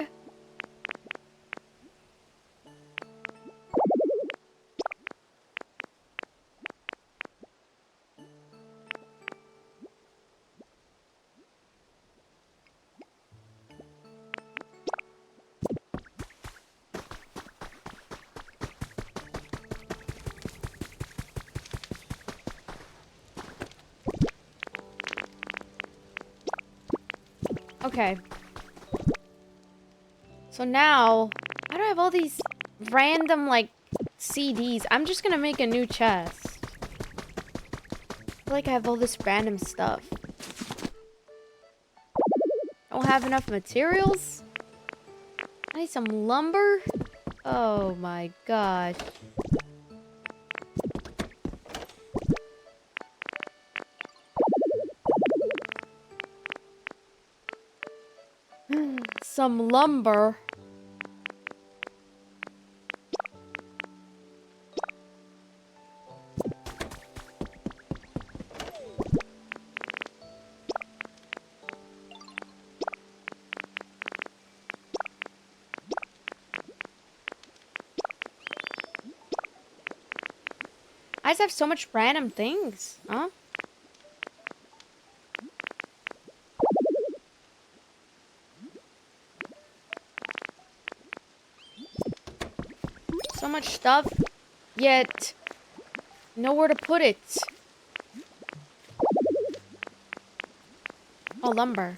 Okay. So now, why do I have all these random, like, CDs? I'm just gonna make a new chest. I feel like I have all this random stuff. Don't have enough materials? I need some lumber? Oh my gosh. Some lumber. I just have so much random things, huh? So much stuff, yet nowhere to put it. Oh, lumber.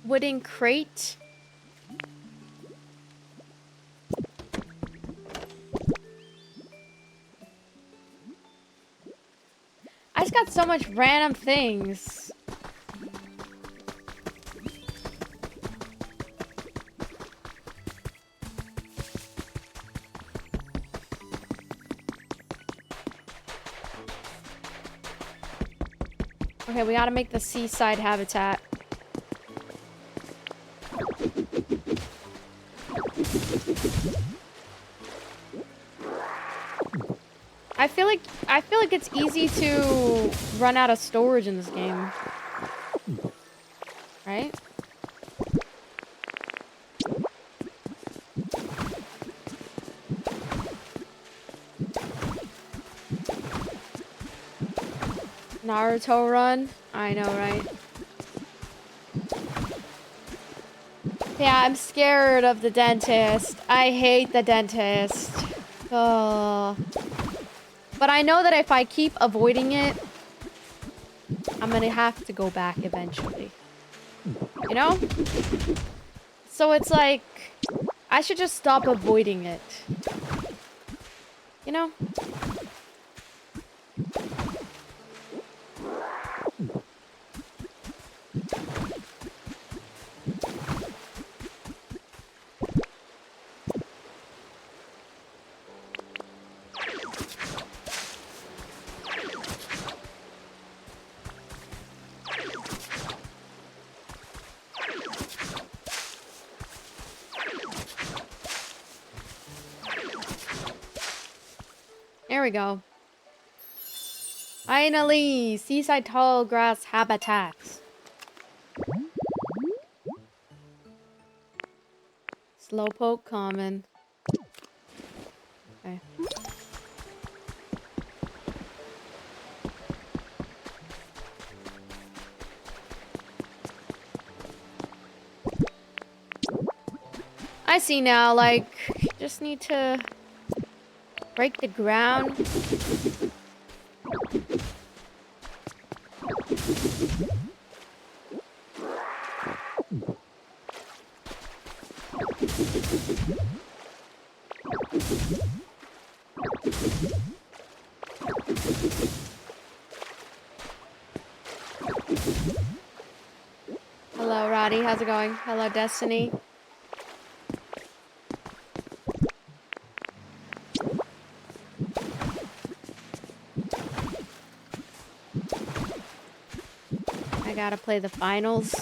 Wooden crate. I just got so much random things. Okay, we gotta make the seaside habitat. I feel like it's easy to run out of storage in this game. Right? Naruto run? I know, right? Yeah, I'm scared of the dentist. I hate the dentist. Oh. But I know that if I keep avoiding it, I'm gonna have to go back eventually. You know? So it's like, I should just stop avoiding it. You know? There we go. Finally, seaside tall grass habitats. Slowpoke common. Okay. I see now, like, just need to break the ground. Hello, Roddy. How's it going? Hello, Destiny. I gotta play the finals.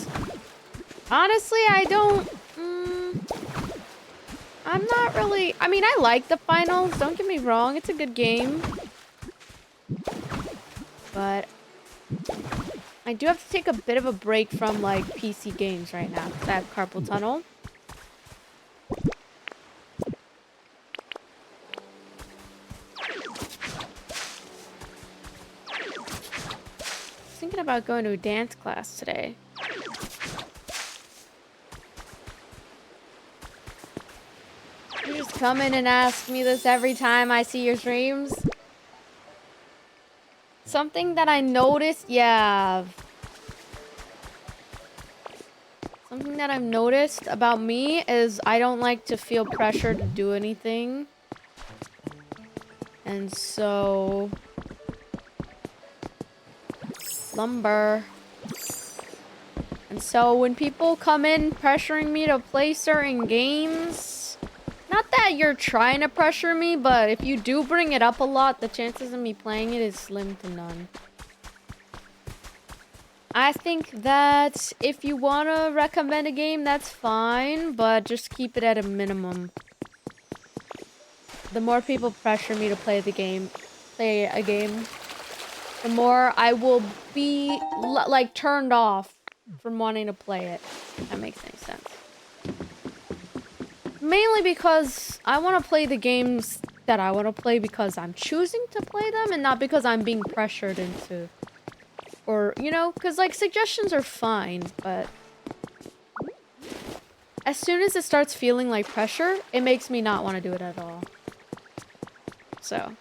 Honestly, I don't... I'm not really... I mean, I like the finals. Don't get me wrong. It's a good game. But I do have to take a bit of a break from, like, PC games right now. I have carpal tunnel. Thinking about going to a dance class today. You just come in and ask me this every time I see your streams? Something that I noticed, yeah. Something that I've noticed about me is I don't like to feel pressure to do anything. And so... lumber. And so when people come in pressuring me to play certain games, not that you're trying to pressure me, but if you do bring it up a lot, the chances of me playing it is slim to none. I think that if you want to recommend a game, that's fine, but just keep it at a minimum. The more people pressure me to play a game, the more I will be, like, turned off from wanting to play it. If that makes any sense. Mainly because I want to play the games that I want to play because I'm choosing to play them and not because I'm being pressured into. Or, you know, because, like, suggestions are fine, but as soon as it starts feeling like pressure, it makes me not want to do it at all. So.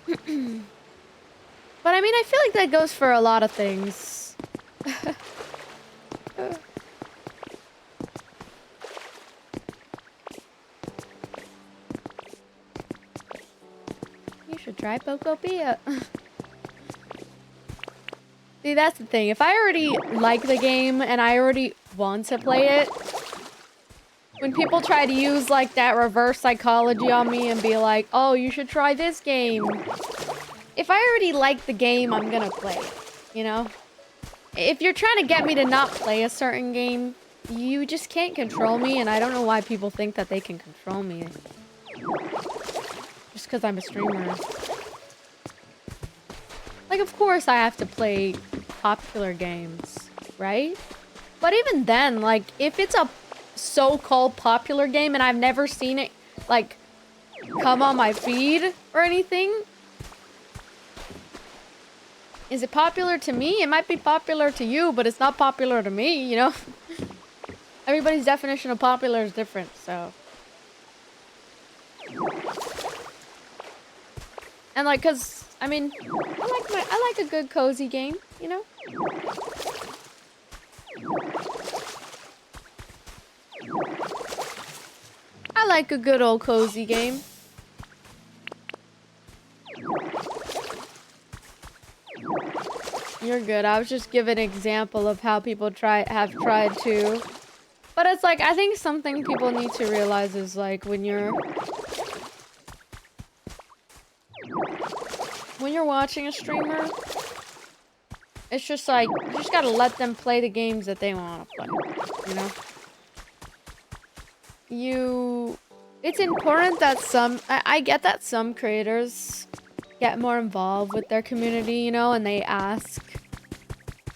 But, I mean, I feel like that goes for a lot of things. You should try Pokopia. See, that's the thing. If I already like the game and I already want to play it, when people try to use, like, that reverse psychology on me and be like, oh, you should try this game, if I already like the game, I'm gonna play it, you know? If you're trying to get me to not play a certain game, you just can't control me, and I don't know why people think that they can control me. Just because I'm a streamer. Like, of course I have to play popular games, right? But even then, like, if it's a so-called popular game and I've never seen it, like, come on my feed or anything, is it popular to me? It might be popular to you, but it's not popular to me, you know? Everybody's definition of popular is different, so. And like, cause, I mean, I like a good cozy game, you know? I like a good old cozy game. You're good. I was just giving an example of how people have tried to. But it's like, I think something people need to realize is like when you're watching a streamer, it's just like, you just gotta let them play the games that they want to play, you know? It's important that I get that some creators get more involved with their community, you know, and they ask,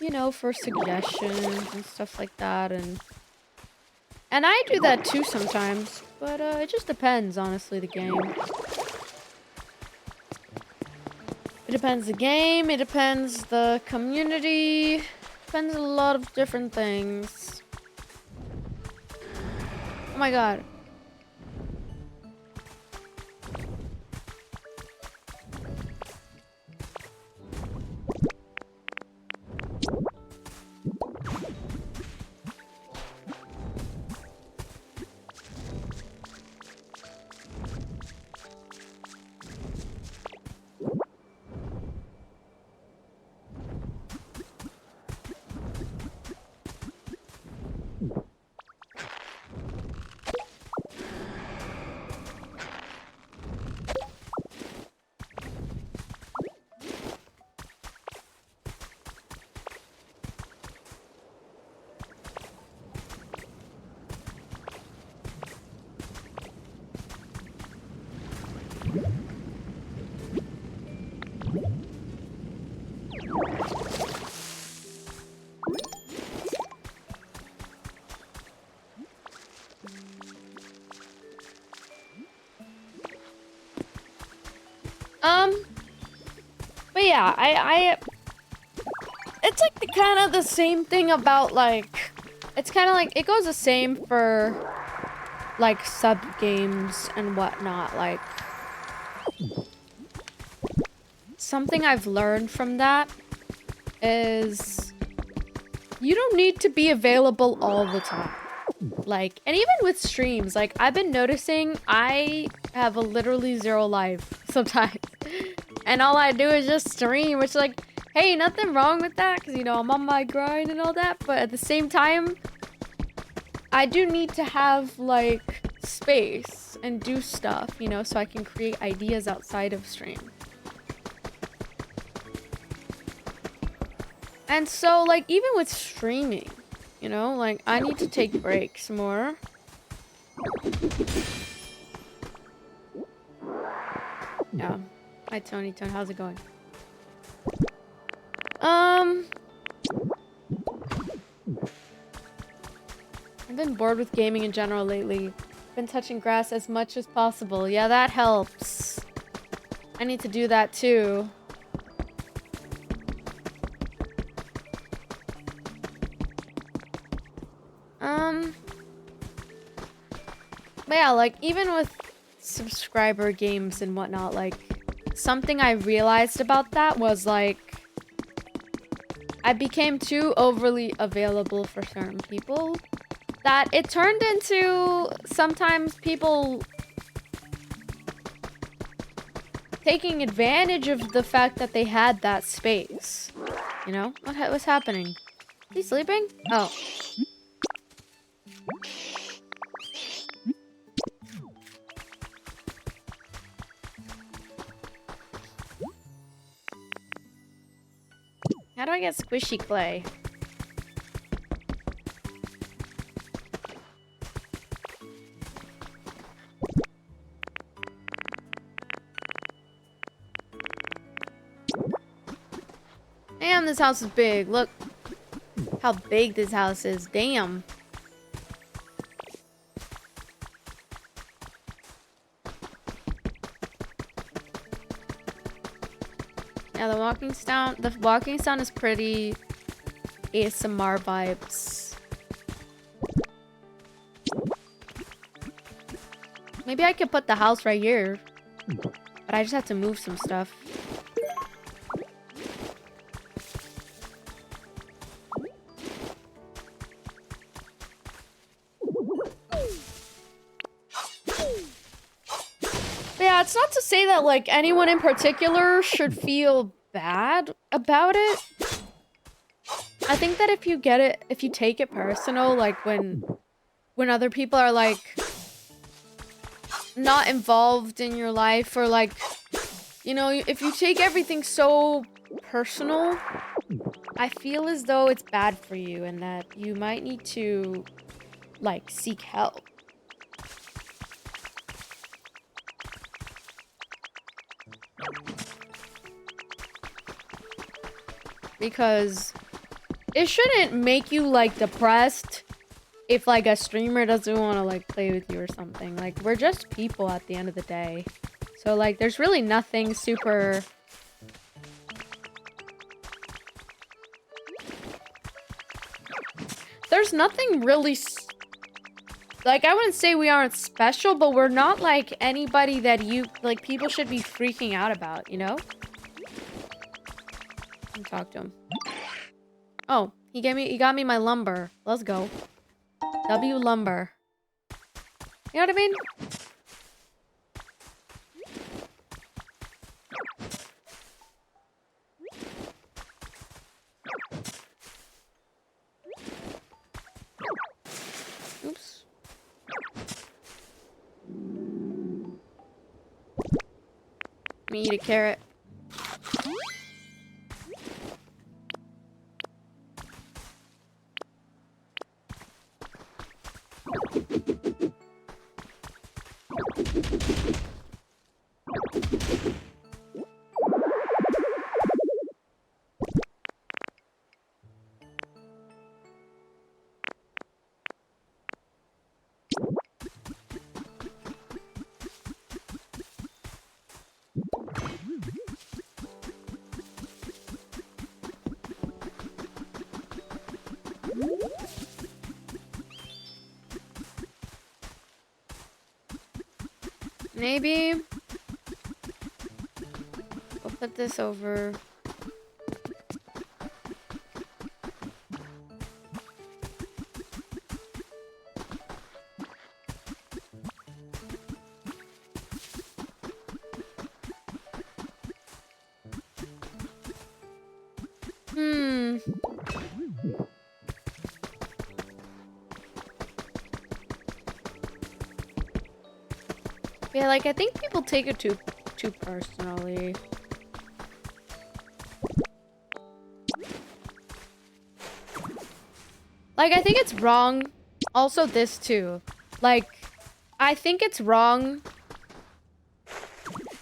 you know, for suggestions and stuff like that, and I do that too sometimes, but it just depends, honestly, the game. It depends the game, it depends the community, depends a lot of different things. Oh my god. But yeah, it's like the kind of the same thing about like, it's kind of like, it goes the same for like sub games and whatnot. Like, something I've learned from that is you don't need to be available all the time. Like, and even with streams, like I've been noticing I have a literally zero life sometimes. And all I do is just stream, which, like, hey, nothing wrong with that, because, you know, I'm on my grind and all that, but at the same time, I do need to have, like, space and do stuff, you know, so I can create ideas outside of stream. And so, like, even with streaming, you know, like, I need to take breaks more. Yeah. Hi, Tony. How's it going? I've been bored with gaming in general lately. Been touching grass as much as possible. Yeah, that helps. I need to do that too. But yeah, like, even with subscriber games and whatnot, like, something I realized about that was, like, I became too overly available for certain people that it turned into sometimes people taking advantage of the fact that they had that space. You know? What's happening? Is he sleeping? Oh. How do I get squishy clay? Damn, this house is big. Look how big this house is. Damn. Yeah, the walking sound is pretty ASMR vibes. Maybe I could put the house right here, but I just have to move some stuff. Yeah, it's not to say that, like, anyone in particular should feel bad about it. I think that if you take it personal, like, when other people are, like, not involved in your life, or, like, you know, if you take everything so personal, I feel as though it's bad for you and that you might need to, like, seek help. Because it shouldn't make you, like, depressed if, like, a streamer doesn't want to, like, play with you or something. Like, we're just people at the end of the day. So, like, there's really nothing super... There's nothing really... Like, I wouldn't say we aren't special, but we're not, like, anybody that like, people should be freaking out about, you know? Talk to him. Oh, he got me my lumber. Let's go. W lumber. You know what I mean? Oops. Let me eat a carrot. Maybe we'll put this over. Yeah, like, I think people take it too personally. Like, I think it's wrong. Also, this too. Like, I think it's wrong.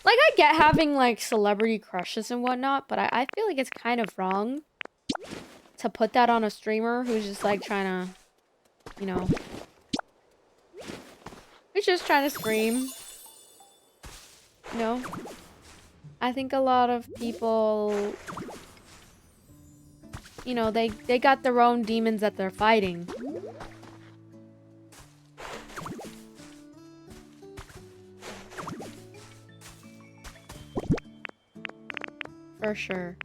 Like, I get having, like, celebrity crushes and whatnot, but I feel like it's kind of wrong to put that on a streamer who's just, like, trying to, you know, who's just trying to scream. You know? I think a lot of people, you know, they got their own demons that they're fighting. For sure.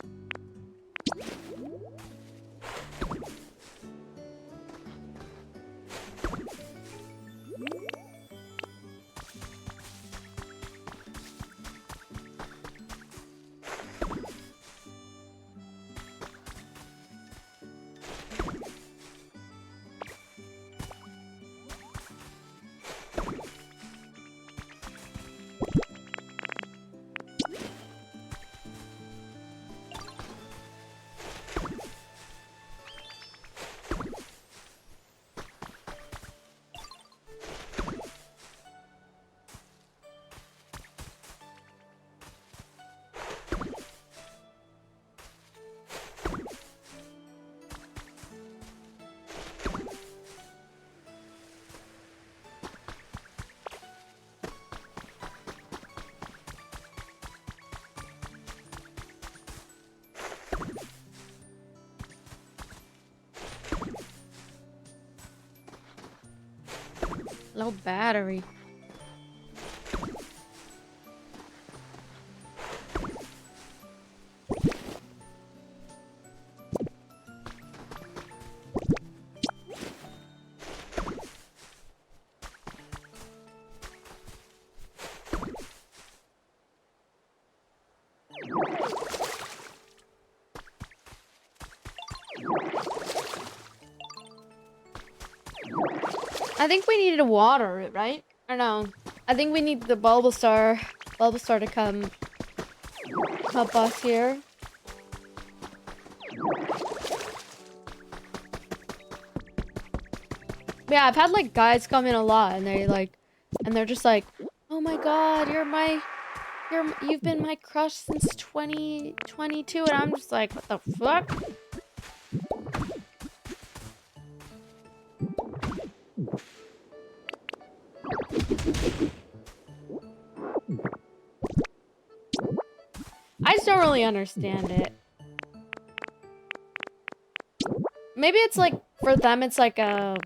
Low battery. I think we needed to water it, right? Or no? I think we need the Bulbasaur to come help us here. Yeah, I've had like guys come in a lot, and they're just like, "Oh my God, you've been my crush since 2022," and I'm just like, "What the fuck?" I just don't really understand it. Maybe it's like, for them, it's like a...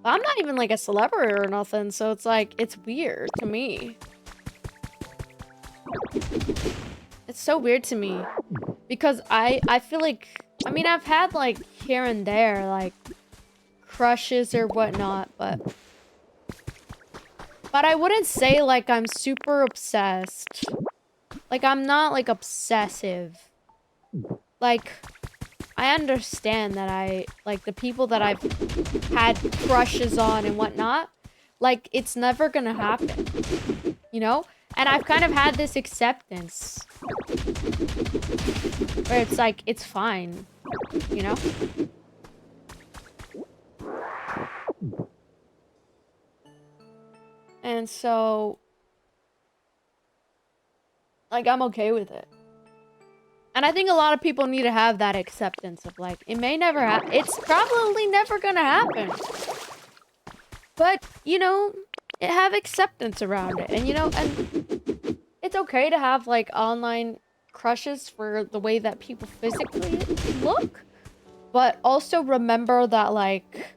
I'm not even like a celebrity or nothing, so it's like, it's weird to me. It's so weird to me. Because I feel like... I mean, I've had like, here and there, like, crushes or whatnot, but I wouldn't say like I'm super obsessed. Like, I'm not like obsessive. Like, I understand that like the people that I've had crushes on and whatnot, like, it's never gonna happen, you know? And I've kind of had this acceptance where it's like, it's fine, you know? And so, like, I'm okay with it. And I think a lot of people need to have that acceptance of, like, it may never happen. It's probably never gonna happen. But, you know, have acceptance around it. And, you know, and it's okay to have, like, online crushes for the way that people physically look. But also remember that, like,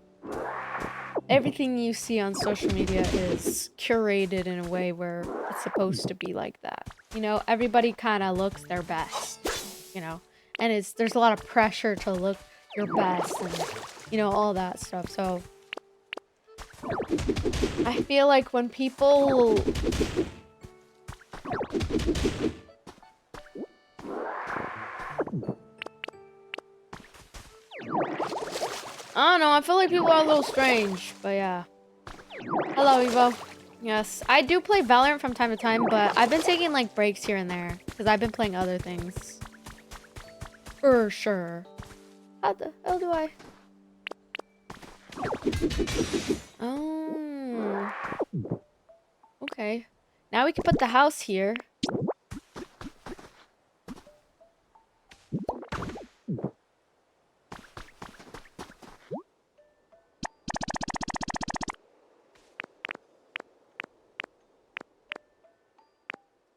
everything you see on social media is curated in a way where it's supposed to be like that. You know, everybody kind of looks their best, you know? And there's a lot of pressure to look your best and, you know, all that stuff. So I feel like when people... I don't know, I feel like people are a little strange, but yeah. Hello, Evo. Yes, I do play Valorant from time to time, but I've been taking like breaks here and there because I've been playing other things. For sure. How the hell do I? Oh. Okay. Now we can put the house here.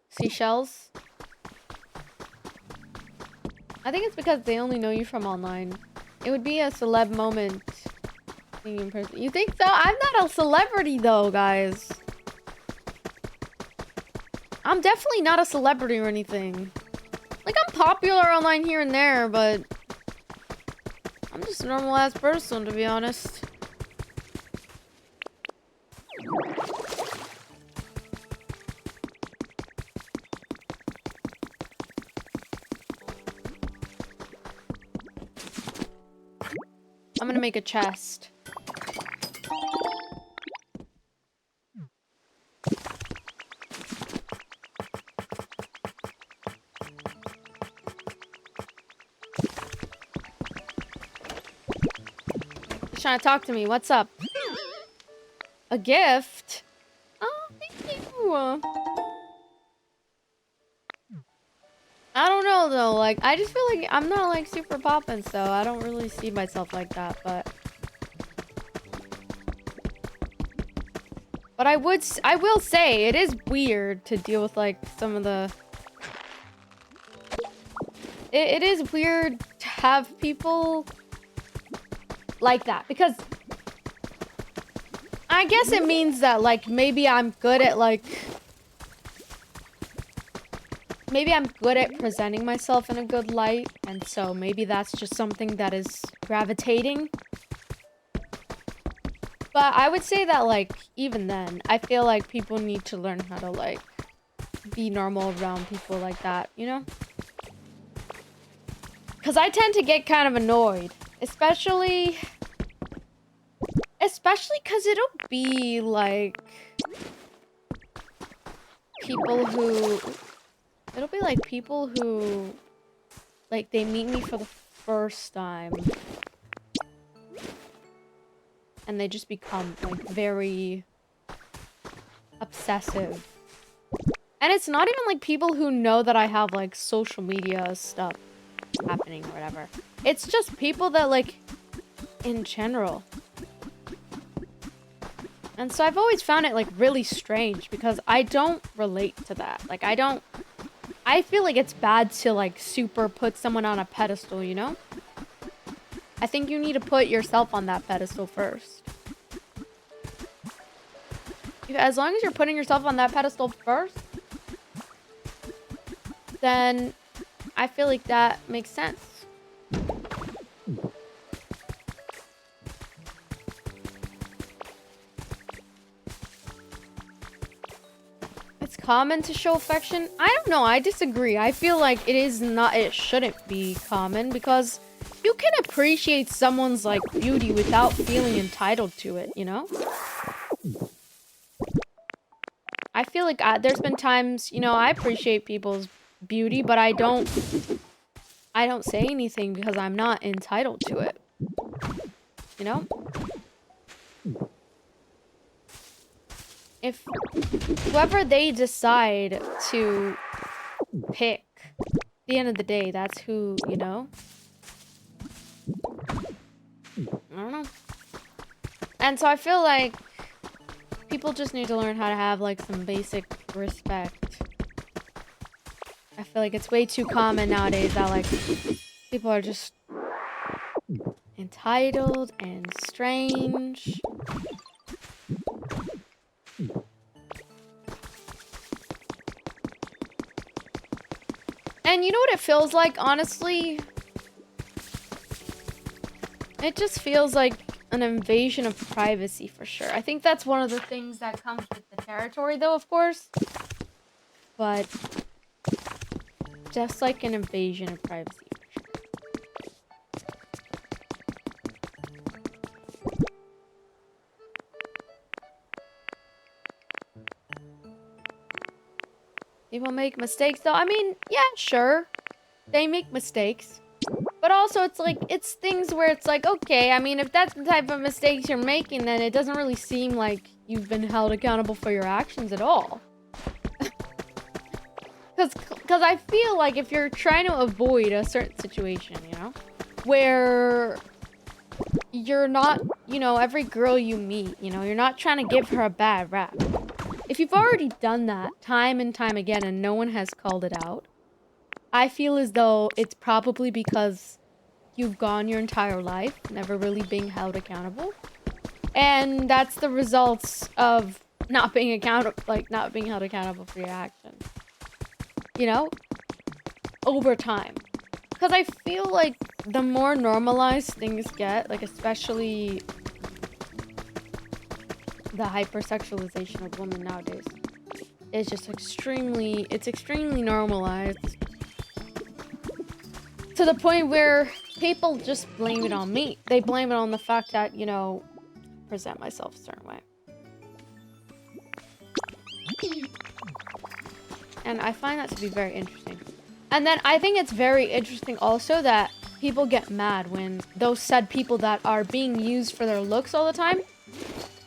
Seashells. I think it's because they only know you from online. It would be a celeb moment being in person. You think so? I'm not a celebrity though, guys. I'm definitely not a celebrity or anything. Like, I'm popular online here and there, but I'm just a normal ass person, to be honest. I'm gonna make a chest. He's trying to talk to me. What's up? A gift? Oh, thank you. I don't know though, like, I just feel like I'm not like super poppin', so I don't really see myself like that, but I will say it is weird to deal with like some of the it is weird to have people like that because I guess it means that, like, maybe I'm good at, like... Maybe I'm good at presenting myself in a good light, and so maybe that's just something that is gravitating. But I would say that, like, even then, I feel like people need to learn how to, like, be normal around people like that, you know? Because I tend to get kind of annoyed, especially because it'll be, like, people who... It'll be, like, people who, like, they meet me for the first time. And they just become, like, very obsessive. And it's not even, like, people who know that I have, like, social media stuff happening or whatever. It's just people that, like, in general. And so I've always found it, like, really strange because I don't relate to that. Like, I feel like it's bad to, like, super put someone on a pedestal, you know? I think you need to put yourself on that pedestal first. As long as you're putting yourself on that pedestal first, then I feel like that makes sense. It's common to show affection. I don't know. I disagree. I feel like it shouldn't be common because you can appreciate someone's, like, beauty without feeling entitled to it, you know? I feel like there's been times, you know, I appreciate people's beauty, but I don't say anything because I'm not entitled to it. You know? If whoever they decide to pick, at the end of the day, that's who, you know? I don't know. And so I feel like people just need to learn how to have, like, some basic respect. I feel like it's way too common nowadays that, like, people are just entitled and strange. And you know what it feels like, honestly? It just feels like an invasion of privacy for sure. I think that's one of the things that comes with the territory, though, of course. But just like an invasion of privacy. People make mistakes, though. I mean, yeah, sure. They make mistakes. But also, it's like, it's things where it's like, okay, I mean, if that's the type of mistakes you're making, then it doesn't really seem like you've been held accountable for your actions at all. Because I feel like if you're trying to avoid a certain situation, you know, where you're not, you know, every girl you meet, you know, you're not trying to give her a bad rap. If you've already done that time and time again and no one has called it out, I feel as though it's probably because you've gone your entire life never really being held accountable. And that's the results of not being accountable, like, not being held accountable for your actions. You know? Over time. Because I feel like the more normalized things get, like, especially the hypersexualization of women nowadays, is just extremely normalized. To the point where people just blame it on me. They blame it on the fact that, you know, I present myself a certain way. And I find that to be very interesting. And then I think it's very interesting also that people get mad when those said people that are being used for their looks all the time,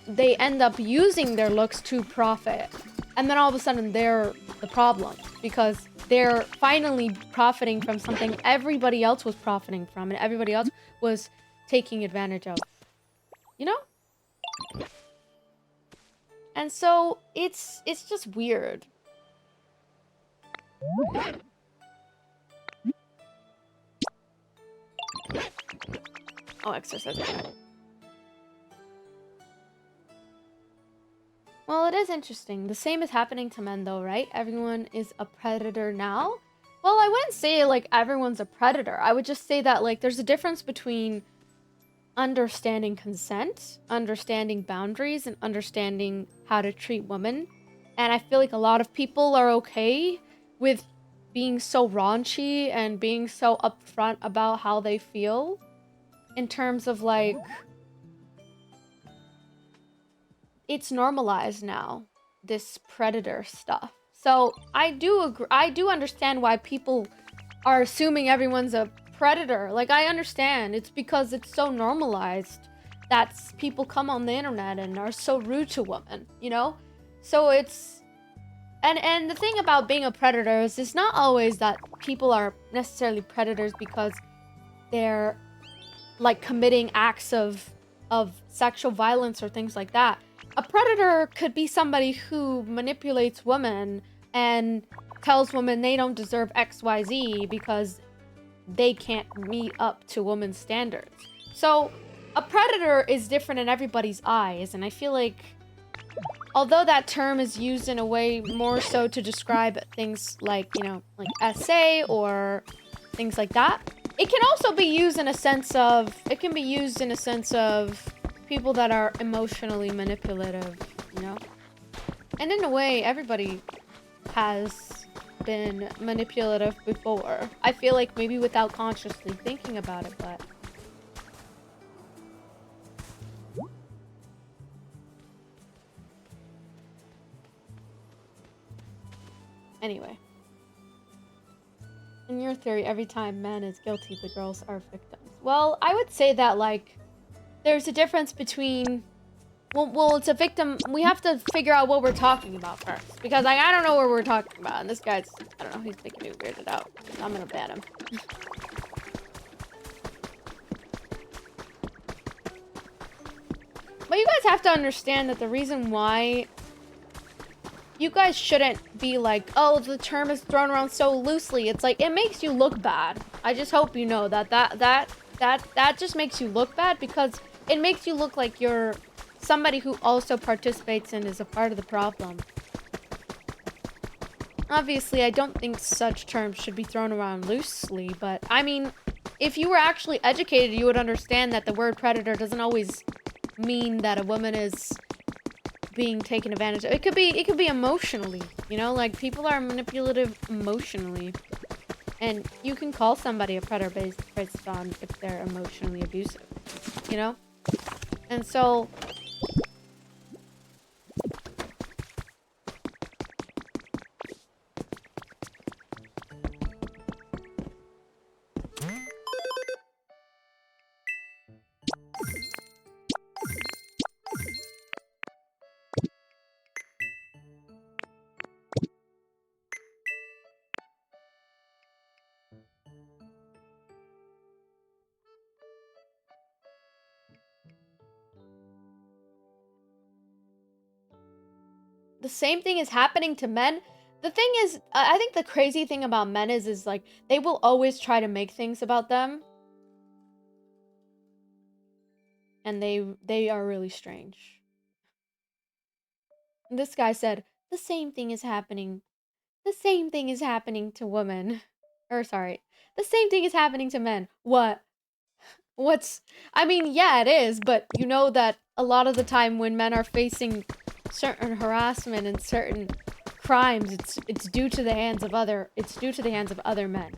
they end up using their looks to profit. And then all of a sudden they're the problem because they're finally profiting from something everybody else was profiting from and everybody else was taking advantage of. You know? And so it's just weird. Oh, exercise. Well, it is interesting. The same is happening to men, though, right? Everyone is a predator now. Well, I wouldn't say, like, everyone's a predator. I would just say that, like, there's a difference between understanding consent, understanding boundaries, and understanding how to treat women. And I feel like a lot of people are okay with being so raunchy and being so upfront about how they feel in terms of, like, it's normalized now, this predator stuff. So I do agree. I do understand why people are assuming everyone's a predator. Like, I understand. It's because it's so normalized that people come on the internet and are so rude to women, you know? So it's... And the thing about being a predator is it's not always that people are necessarily predators because they're, like, committing acts of sexual violence or things like that. A predator could be somebody who manipulates women and tells women they don't deserve XYZ because they can't meet up to women's standards. So a predator is different in everybody's eyes, and I feel like although that term is used in a way more so to describe things like, you know, like SA or things like that, it can also be used in a sense of, people that are emotionally manipulative, you know? And in a way, everybody has been manipulative before. I feel like maybe without consciously thinking about it, but... Anyway. In your theory, every time man is guilty, the girls are victims. Well, I would say that, like, there's a difference between... Well, it's a victim. We have to figure out what we're talking about first. Because, like, I don't know what we're talking about. And this guy's... I don't know, he's making me weirded out. I'm gonna ban him. But you guys have to understand that the reason why... You guys shouldn't be like, oh, the term is thrown around so loosely. It's like, it makes you look bad. I just hope you know that just makes you look bad because it makes you look like you're somebody who also participates and is a part of the problem. Obviously, I don't think such terms should be thrown around loosely, but I mean, if you were actually educated, you would understand that the word predator doesn't always mean that a woman is being taken advantage of. It could be emotionally, you know, like people are manipulative emotionally. And you can call somebody a predator based on if they're emotionally abusive, you know? And so... The same thing is happening to men. The thing is, I think the crazy thing about men is like, they will always try to make things about them. And they are really strange. And this guy said, the same thing is happening. The same thing is happening to women. Or, sorry. The same thing is happening to men. What? I mean, yeah, it is, but you know that a lot of the time when men are facing certain harassment and certain crimes, it's due to the hands of other men.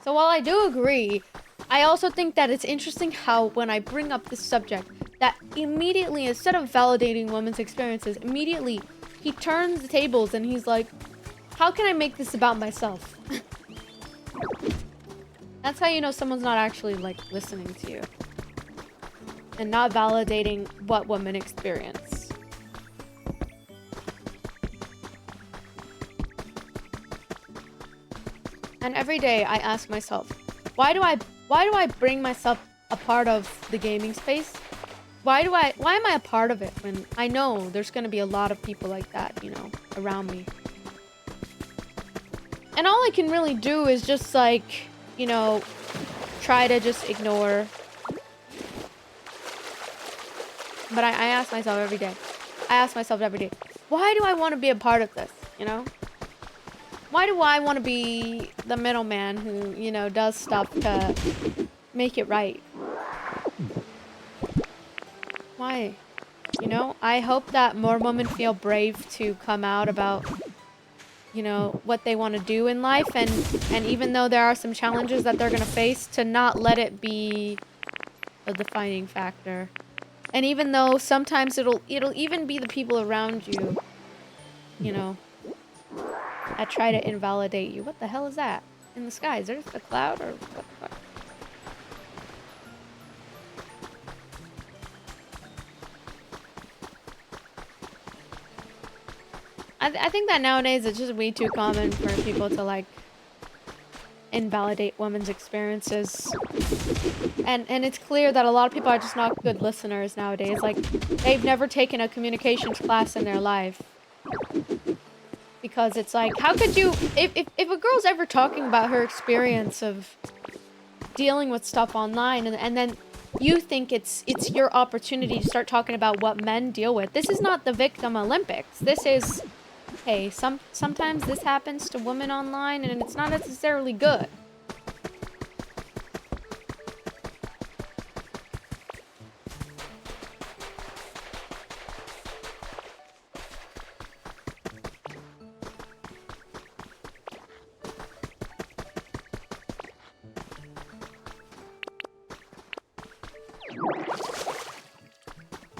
So while I do agree, I also think that it's interesting how when I bring up this subject, that immediately, instead of validating women's experiences, immediately he turns the tables and he's like, how can I make this about myself? That's how you know someone's not actually, like, listening to you. And not validating what women experience. And every day I ask myself, why do I bring myself a part of the gaming space? Why am I a part of it when I know there's gonna be a lot of people like that, you know, around me? And all I can really do is just, like, you know, try to just ignore. But I ask myself every day. I ask myself every day, why do I want to be a part of this, you know? Why do I want to be the middleman who, you know, does stuff to make it right? Why? You know, I hope that more women feel brave to come out about, you know, what they want to do in life, and even though there are some challenges that they're going to face, to not let it be a defining factor. And even though sometimes it'll even be the people around you, you know, that try to invalidate you. What the hell is that in the sky? Is there a cloud or what the fuck? I think that nowadays it's just way too common for people to like invalidate women's experiences. And it's clear that a lot of people are just not good listeners nowadays. Like, they've never taken a communications class in their life. Because it's like, how could you, if a girl's ever talking about her experience of dealing with stuff online, and then you think it's your opportunity to start talking about what men deal with. This is not the victim Olympics. This is, hey, sometimes this happens to women online, and it's not necessarily good.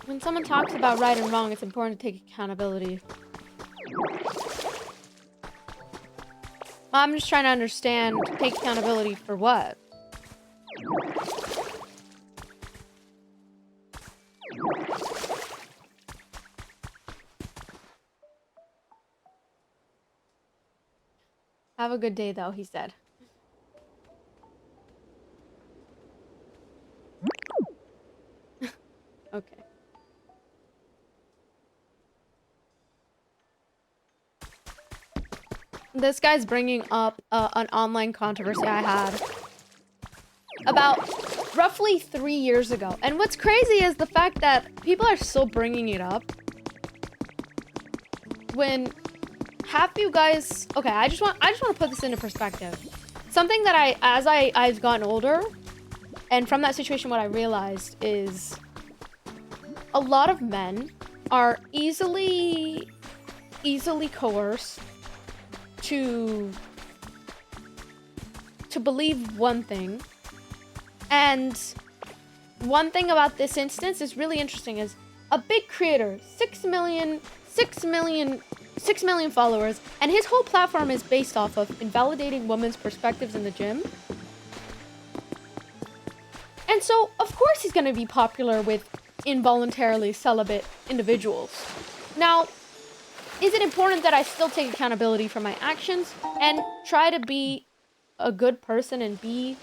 When someone talks about right and wrong, it's important to take accountability. I'm just trying to understand, take accountability for what? Have a good day, though, he said. Okay. This guy's bringing up an online controversy I had about roughly 3 years ago. And what's crazy is the fact that people are still bringing it up. When half you guys... Okay, I just want to put this into perspective. Something that I've gotten older, and from that situation what I realized is a lot of men are easily coerced to believe one thing. And one thing about this instance is really interesting is a big creator, 6 million followers, and his whole platform is based off of invalidating women's perspectives in the gym. And so, of course he's going to be popular with involuntarily celibate individuals. Now, is it important that I still take accountability for my actions and try to be a good person and be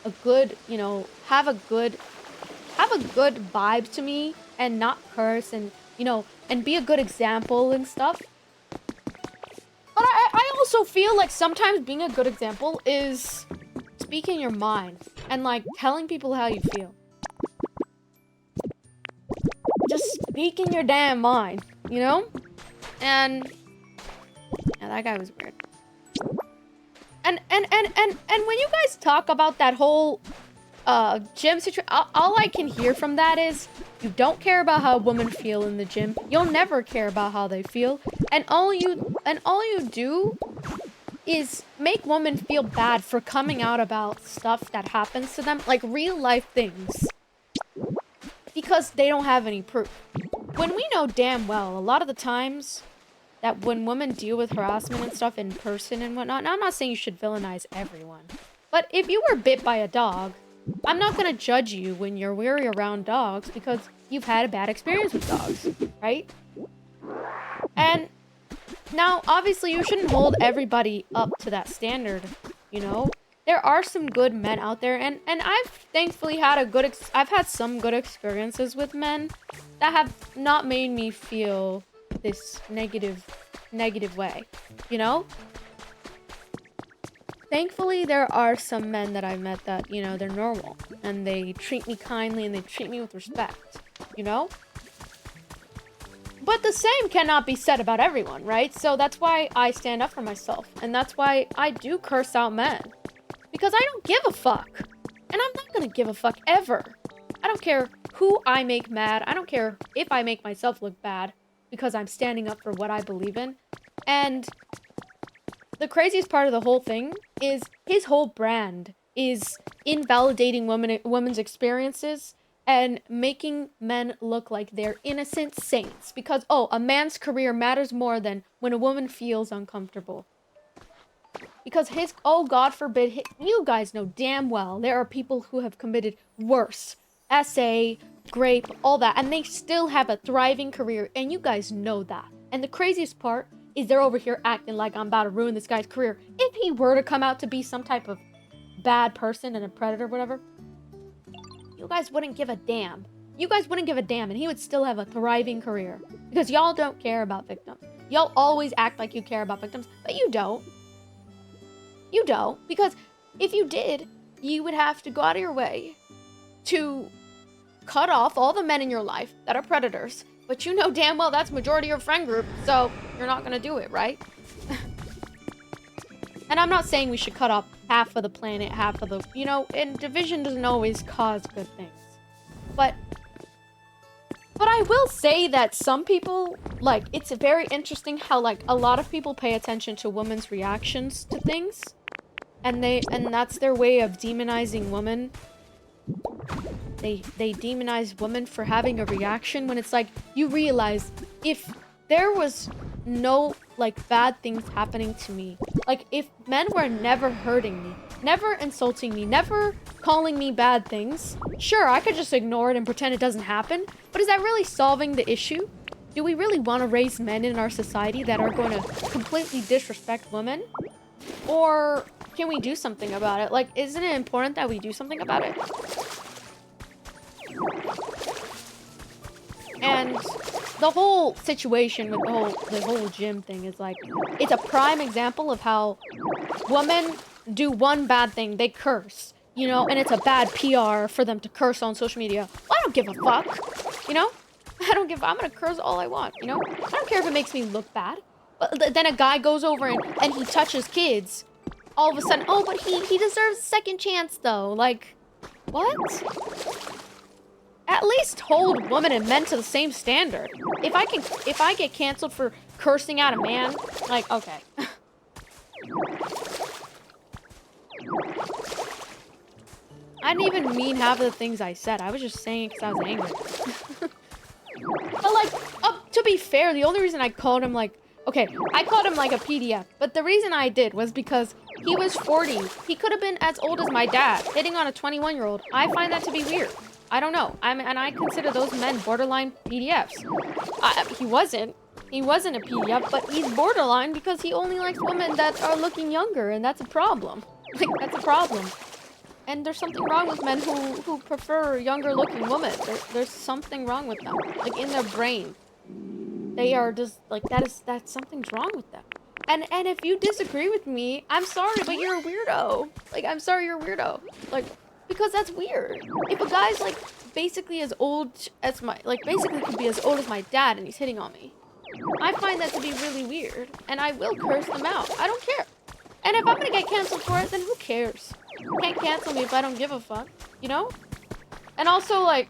a good, you know, have a good vibe to me and not curse and, you know, and be a good example and stuff? But I also feel like sometimes being a good example is speaking your mind and, like, telling people how you feel. Just speaking your damn mind, you know? And yeah, that guy was weird. And when you guys talk about that whole gym situation, all I can hear from that is you don't care about how women feel in the gym. You'll never care about how they feel, and all you do is make women feel bad for coming out about stuff that happens to them, like real life things, because they don't have any proof. When we know damn well, a lot of the times that when women deal with harassment and stuff in person and whatnot, now I'm not saying you should villainize everyone, but if you were bit by a dog, I'm not gonna judge you when you're weary around dogs because you've had a bad experience with dogs, right? And now, obviously, you shouldn't hold everybody up to that standard, you know? There are some good men out there, and I've thankfully had I've had some good experiences with men that have not made me feel this negative way, you know? Thankfully, there are some men that I've met that, you know, they're normal, and they treat me kindly, and they treat me with respect, you know? But the same cannot be said about everyone, right? So that's why I stand up for myself. And that's why I do curse out men. Because I don't give a fuck. And I'm not gonna give a fuck ever. I don't care who I make mad. I don't care if I make myself look bad. Because I'm standing up for what I believe in. And the craziest part of the whole thing is his whole brand is invalidating women's experiences and making men look like they're innocent saints. Because, oh, a man's career matters more than when a woman feels uncomfortable. Because oh, God forbid, you guys know damn well there are people who have committed worse. SA, grape, all that. And they still have a thriving career. And you guys know that. And the craziest part is they're over here acting like I'm about to ruin this guy's career. If he were to come out to be some type of bad person and a predator, whatever, you guys wouldn't give a damn. You guys wouldn't give a damn, and he would still have a thriving career. Because y'all don't care about victims. Y'all always act like you care about victims, but you don't. You don't. Because if you did, you would have to go out of your way to cut off all the men in your life that are predators. But you know damn well that's majority of your friend group, so you're not gonna do it, right? And I'm not saying we should cut off half of the planet, half of the, you know, and division doesn't always cause good things. But I will say that some people, like, it's very interesting how, like, a lot of people pay attention to women's reactions to things. And that's their way of demonizing women. They demonize women for having a reaction when it's like, you realize if there was no, like, bad things happening to me, like, if men were never hurting me, never insulting me, never calling me bad things, sure, I could just ignore it and pretend it doesn't happen, but is that really solving the issue? Do we really want to raise men in our society that are going to completely disrespect women? Or can we do something about it? Like, isn't it important that we do something about it? And the whole situation with the whole gym thing is like, it's a prime example of how women do one bad thing, they curse, you know, and it's a bad PR for them to curse on social media. Well, I don't give a fuck, you know? I'm gonna curse all I want, you know? I don't care if it makes me look bad. But then a guy goes over and he touches kids. All of a sudden, oh, but he deserves a second chance, though. Like, what? At least hold women and men to the same standard. If I get canceled for cursing out a man, like, okay. I didn't even mean half of the things I said. I was just saying it because I was angry. But, like, to be fair, the only reason I called him, like, okay, I called him, like, a PDF. But the reason I did was because he was 40. He could have been as old as my dad, hitting on a 21-year-old. I find that to be weird. I don't know. And I consider those men borderline PDFs. He wasn't a PDF, but he's borderline because he only likes women that are looking younger, and that's a problem. Like, that's a problem. And there's something wrong with men who prefer younger-looking women. There's something wrong with them. Like, in their brain. They are just, like, that's something's wrong with them. And if you disagree with me, I'm sorry, but you're a weirdo. Like, I'm sorry you're a weirdo. Like, because that's weird. If a guy's, like, basically as old as basically could be as old as my dad and he's hitting on me, I find that to be really weird. And I will curse them out. I don't care. And if I'm gonna get canceled for it, then who cares? You can't cancel me if I don't give a fuck, you know? And also, like,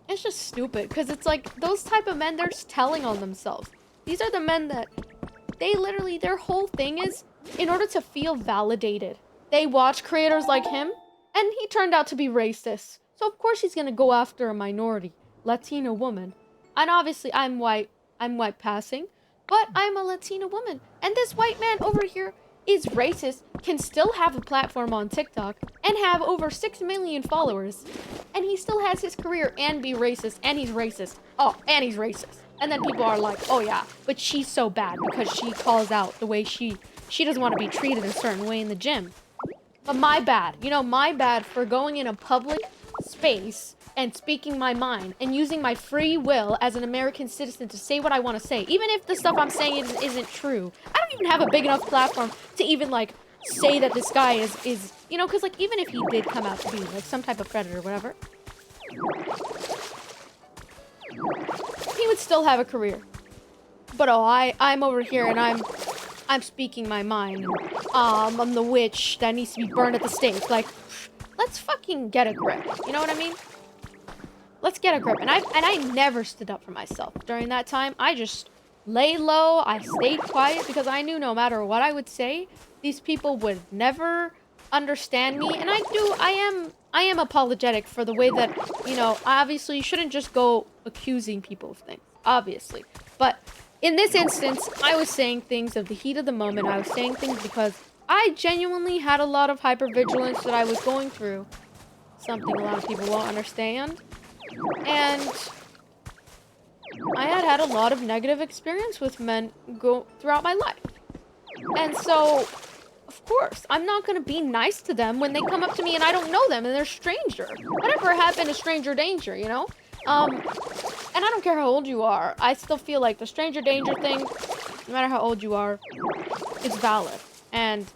it's just stupid, because it's like, those type of men, they're just telling on themselves. These are the men that, they literally, their whole thing is, in order to feel validated, they watch creators like him, and he turned out to be racist. So of course he's gonna go after a minority, Latina woman. And obviously I'm white passing, but I'm a Latina woman. And this white man over here is racist, can still have a platform on TikTok, and have over 6 million followers. And he still has his career and be racist, and he's racist. Oh, and he's racist. And then people are like, oh yeah, but she's so bad because she calls out the way she doesn't want to be treated a certain way in the gym. But my bad, you know, my bad for going in a public space and speaking my mind and using my free will as an American citizen to say what I want to say. Even if the stuff I'm saying isn't true. I don't even have a big enough platform to even, like, say that this guy is you know, because, like, even if he did come out to be, like, some type of predator or whatever, he would still have a career. But I'm over here and I'm speaking my mind. I'm the witch that needs to be burned at the stake. Like, let's fucking get a grip. You know what I mean? Let's get a grip. And I never stood up for myself during that time. I just lay low. I stayed quiet because I knew no matter what I would say, these people would never understand me. And I am apologetic for the way that, you know, obviously you shouldn't just go accusing people of things, obviously. But in this instance, I was saying things of the heat of the moment. I was saying things because I genuinely had a lot of hypervigilance that I was going through. Something a lot of people won't understand. And I had a lot of negative experience with men throughout my life. And so, of course, I'm not going to be nice to them when they come up to me and I don't know them and they're a stranger. Whatever happened to stranger danger, you know? And I don't care how old you are. I still feel like the stranger danger thing, no matter how old you are, is valid. And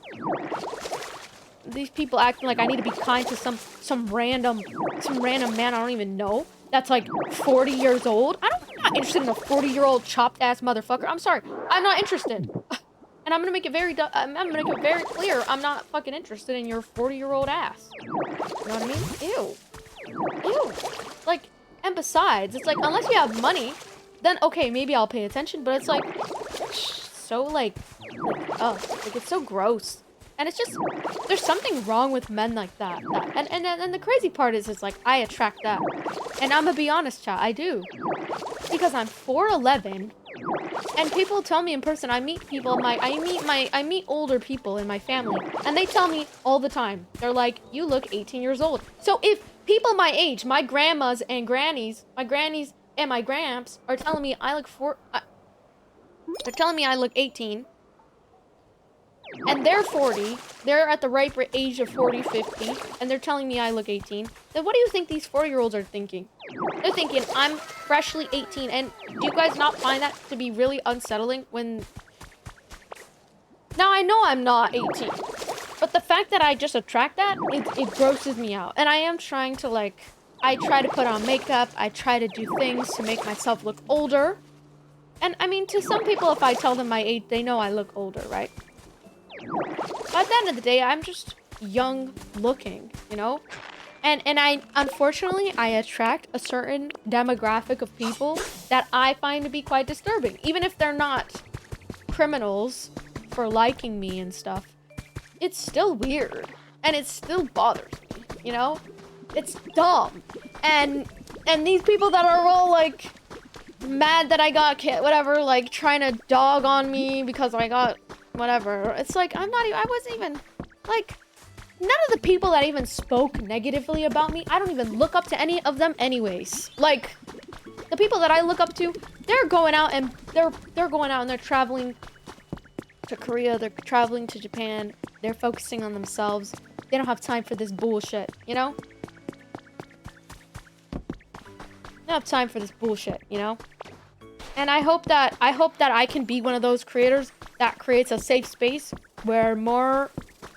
these people acting like I need to be kind to some random man I don't even know that's like 40 years old. I'm not interested in a 40-year-old chopped ass motherfucker. I'm sorry. I'm not interested. And I'm gonna make it very clear. I'm not fucking interested in your 40-year-old ass. You know what I mean? Ew. Like, and besides, it's like, unless you have money, then okay, maybe I'll pay attention. But it's like, so like it's so gross. And it's just, there's something wrong with men like that. And the crazy part is, it's like, I attract that. And I'm gonna be honest, chat, I do. Because I'm 4'11", and people tell me in person, I meet people, I meet older people in my family, and they tell me all the time, they're like, you look 18 years old. So if people my age, my grandmas and grannies, my grannies and my gramps are telling me I look they're telling me I look 18, and they're 40, they're at the ripe age of 40, 50, and they're telling me I look 18, then what do you think these 4-year-olds are thinking? They're thinking, I'm freshly 18, and do you guys not find that to be really unsettling when... Now, I know I'm not 18, but the fact that I just attract that, it grosses me out. And I am trying to, like, I try to put on makeup, I try to do things to make myself look older. And, I mean, to some people, if I tell them my age, they know I look older, right? But at the end of the day, I'm just young looking, you know? And unfortunately, I attract a certain demographic of people that I find to be quite disturbing. Even if they're not criminals for liking me and stuff, it's still weird. And it still bothers me, you know? It's dumb. And these people that are all, like, mad that I got whatever, like, trying to dog on me because I got whatever. It's like, I wasn't even, like... None of the people that even spoke negatively about me, I don't even look up to any of them anyways. Like, the people that I look up to, they're going out and they're traveling to Korea, they're traveling to Japan, they're focusing on themselves. They don't have time for this bullshit, you know? They don't have time for this bullshit, you know? And I hope that I can be one of those creators that creates a safe space where more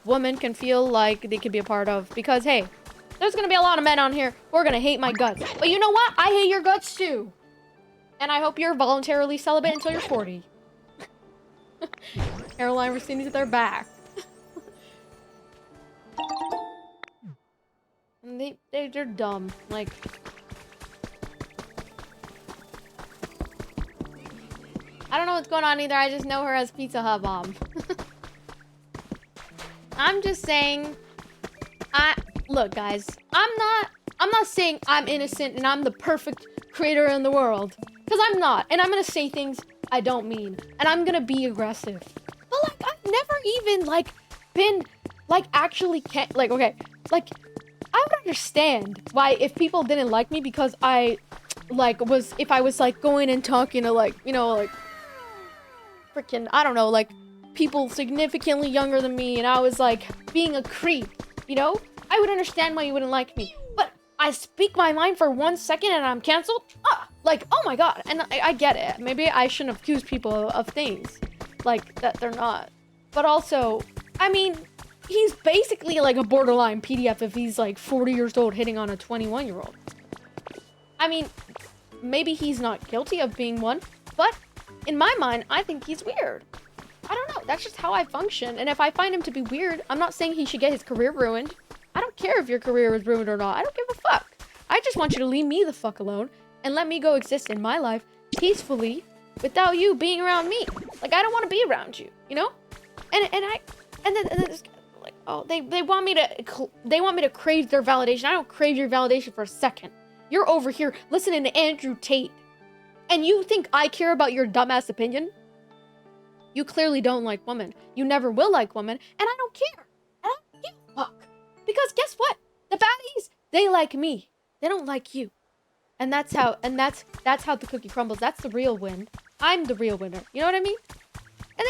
women can feel like they could be a part of. Because, hey, there's gonna be a lot of men on here who are gonna hate my guts. But you know what? I hate your guts too. And I hope you're voluntarily celibate until you're 40. Caroline Rossini's at their back. And they're dumb. Like... I don't know what's going on either. I just know her as Pizza Hut Mom. I'm just saying, look, guys, I'm not saying I'm innocent and I'm the perfect creator in the world, because I'm not. And I'm gonna say things I don't mean, and I'm gonna be aggressive. But like, I've never even like been like actually like, okay, like I would understand why if people didn't like me because I like if I was like going and talking to like, you know, like freaking, I don't know, like people significantly younger than me and I was like being a creep, you know? I would understand why you wouldn't like me. But I speak my mind for 1 second and I'm canceled? Like, oh my god. And I get it. Maybe I shouldn't accuse people of things like that they're not. But also, I mean, he's basically like a borderline PDF if he's like 40 years old hitting on a 21-year-old. I mean, maybe he's not guilty of being one, but in my mind, I think he's weird. I don't know. That's just how I function. And if I find him to be weird, I'm not saying he should get his career ruined. I don't care if your career is ruined or not. I don't give a fuck. I just want you to leave me the fuck alone and let me go exist in my life peacefully without you being around me. Like, I don't want to be around you, you know? And then this, like, oh, they want me to crave their validation. I don't crave your validation for a second. You're over here listening to Andrew Tate, and you think I care about your dumbass opinion? You clearly don't like women. You never will like women, and I don't care. And I don't give a fuck. Because guess what? The baddies, they like me. They don't like you. And that's how the cookie crumbles. That's the real win. I'm the real winner. You know what I mean? And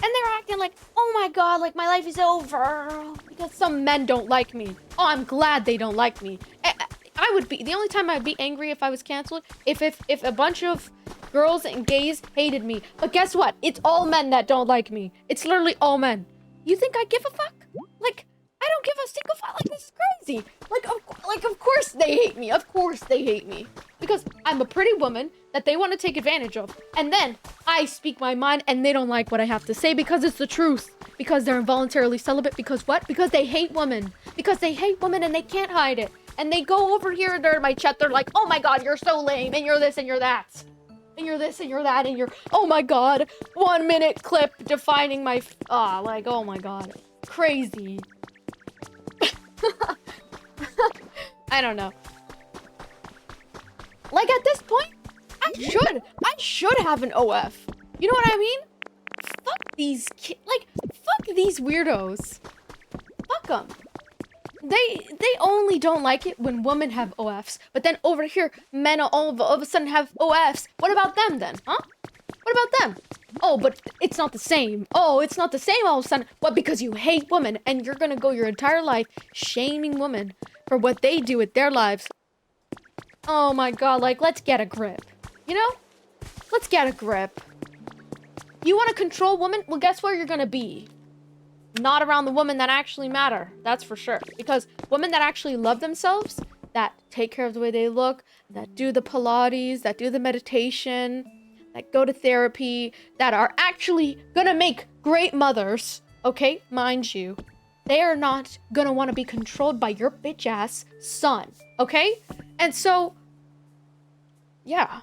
they're acting like, oh my god, like my life is over because some men don't like me. Oh, I'm glad they don't like me. I would be, the only time I'd be angry if I was canceled, if a bunch of girls and gays hated me. But guess what? It's all men that don't like me. It's literally all men. You think I give a fuck? Like, I don't give a single fuck. Like, this is crazy. Like, of course they hate me. Of course they hate me. Because I'm a pretty woman that they want to take advantage of. And then I speak my mind and they don't like what I have to say because it's the truth. Because they're involuntarily celibate. Because what? Because they hate women. Because they hate women and they can't hide it. And they go over here and they're in my chat. They're like, oh my god, you're so lame. And you're this and you're that. And you're this and you're that. And you're, oh my god, 1 minute clip defining my, like, oh my god. Crazy. I don't know. Like, at this point, I should have an OF. You know what I mean? Fuck these fuck these weirdos. Fuck them. They only don't like it when women have OFs. But then over here, men all of a sudden have OFs. What about them then, huh? What about them? Oh, but it's not the same. Oh, it's not the same all of a sudden. What, because you hate women and you're gonna go your entire life shaming women for what they do with their lives. Oh my god, like, let's get a grip. You know? Let's get a grip. You want to control women? Well, guess where you're gonna be? Not around the women that actually matter. That's for sure. Because women that actually love themselves, that take care of the way they look, that do the Pilates, that do the meditation, that go to therapy, that are actually gonna make great mothers, okay? Mind you, they are not gonna want to be controlled by your bitch ass son, okay? And so, yeah.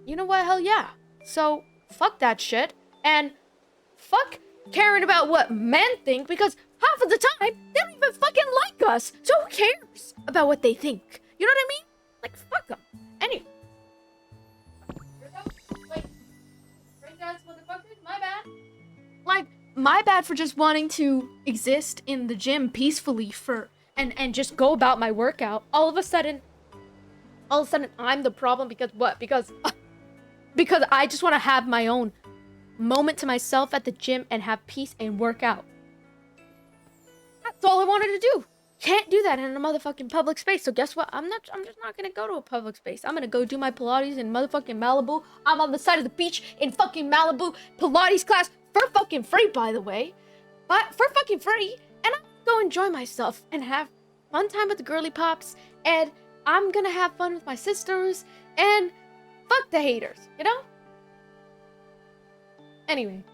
You know what? Hell yeah. So, fuck that shit. And fuck caring about what men think, because half of the time, they don't even fucking like us. So who cares about what they think? You know what I mean? Like, fuck them. Anyway. Like, breakdance motherfuckers, my bad. Like, my bad for just wanting to exist in the gym peacefully and just go about my workout. All of a sudden, I'm the problem because what? Because I just want to have my own moment to myself at the gym and have peace and work out. That's all I wanted to do. Can't do that in a motherfucking public space. So guess what? I'm just not gonna go to a public space. I'm gonna go do my Pilates in motherfucking Malibu. I'm on the side of the beach in fucking Malibu. Pilates class for fucking free, by the way. But for fucking free. And I'm gonna go enjoy myself and have fun time with the girly pops. And I'm gonna have fun with my sisters. And fuck the haters, you know? Anyway.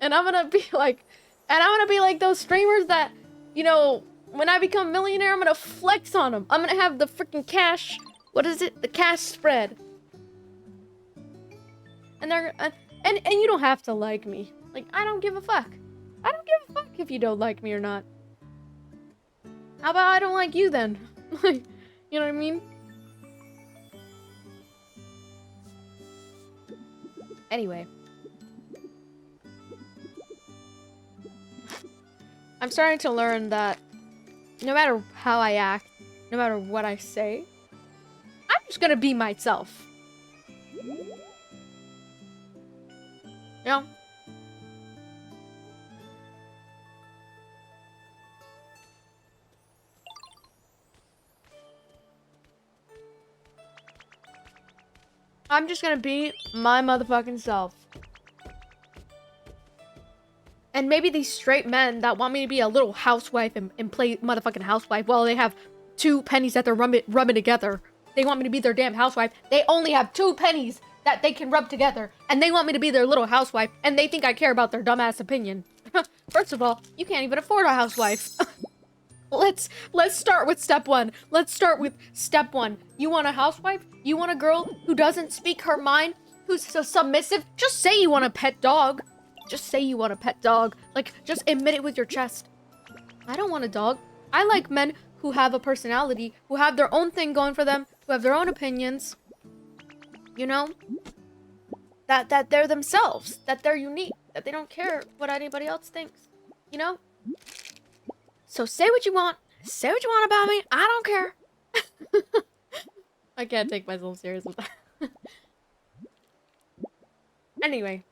And I'm gonna be like those streamers that, you know, when I become a millionaire, I'm gonna flex on them. I'm gonna have the freaking cash, what is it? The cash spread. And they're, and you don't have to like me. Like, I don't give a fuck. I don't give a fuck if you don't like me or not. How about I don't like you then? Like, you know what I mean? Anyway. I'm starting to learn that no matter how I act, no matter what I say, I'm just gonna be myself. You know? I'm just gonna be my motherfucking self. And maybe these straight men that want me to be a little housewife and play motherfucking housewife while they have 2 pennies that they're rubbing together. They want me to be their damn housewife. They only have 2 pennies that they can rub together, and they want me to be their little housewife, and they think I care about their dumbass opinion. First of all, you can't even afford a housewife. Let's start with step 1. Let's start with step 1. You want a housewife? You want a girl who doesn't speak her mind? Who's so submissive? Just say you want a pet dog. Just say you want a pet dog. Like, just admit it with your chest. I don't want a dog. I like men who have a personality, who have their own thing going for them, who have their own opinions. You know? That they're themselves. That they're unique. That they don't care what anybody else thinks. You know? So say what you want. Say what you want about me. I don't care. I can't take myself serious with that. Anyway.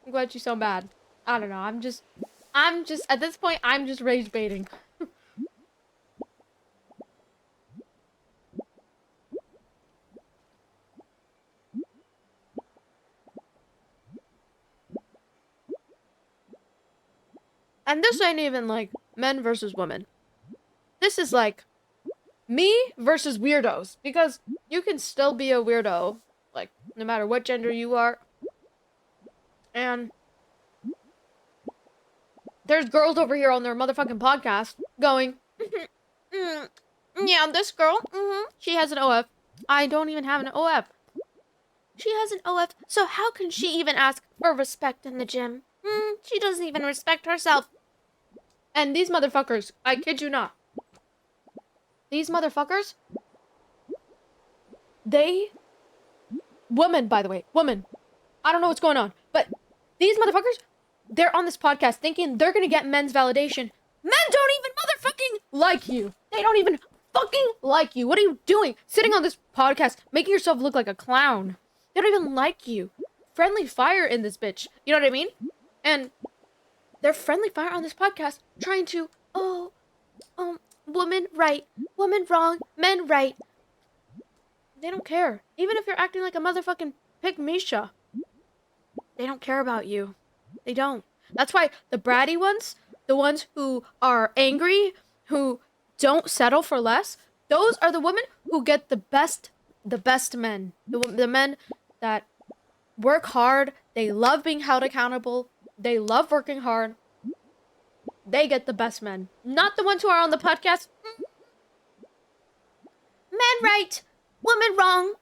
I'm glad she's so bad. I don't know. I'm just at this point, I'm just rage baiting. And this ain't even like men versus women. This is like me versus weirdos. Because you can still be a weirdo, like, no matter what gender you are. And there's girls over here on their motherfucking podcast going, yeah, this girl, she has an OF. I don't even have an OF. She has an OF, so how can she even ask for respect in the gym? She doesn't even respect herself. And these motherfuckers, I kid you not. These motherfuckers, women, by the way, women. I don't know what's going on, but these motherfuckers, they're on this podcast thinking they're gonna get men's validation. Men don't even motherfucking like you. They don't even fucking like you. What are you doing? Sitting on this podcast, making yourself look like a clown. They don't even like you. Friendly fire in this bitch. You know what I mean? And they're friendly fire on this podcast, trying to, woman right, woman wrong, men right. They don't care. Even if you're acting like a motherfucking pig Misha. They don't care about you. They don't. That's why the bratty ones, the ones who are angry, who don't settle for less, those are the women who get the best men. The men that work hard, they love being held accountable, they love working hard. They get the best men. Not the ones who are on the podcast. Men right, women wrong.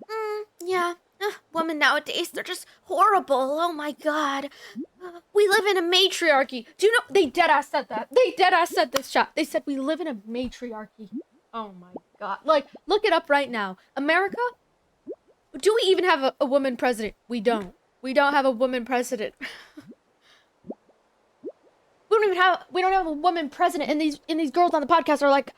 Yeah. Women nowadays, they're just horrible. Oh my god. We live in a matriarchy. Do you know, they deadass said that. They deadass said this chat. They said we live in a matriarchy. Oh my god. Like, look it up right now. America? Do we even have a woman president? We don't. We don't have a woman president. We don't have a woman president, and these girls on the podcast are like,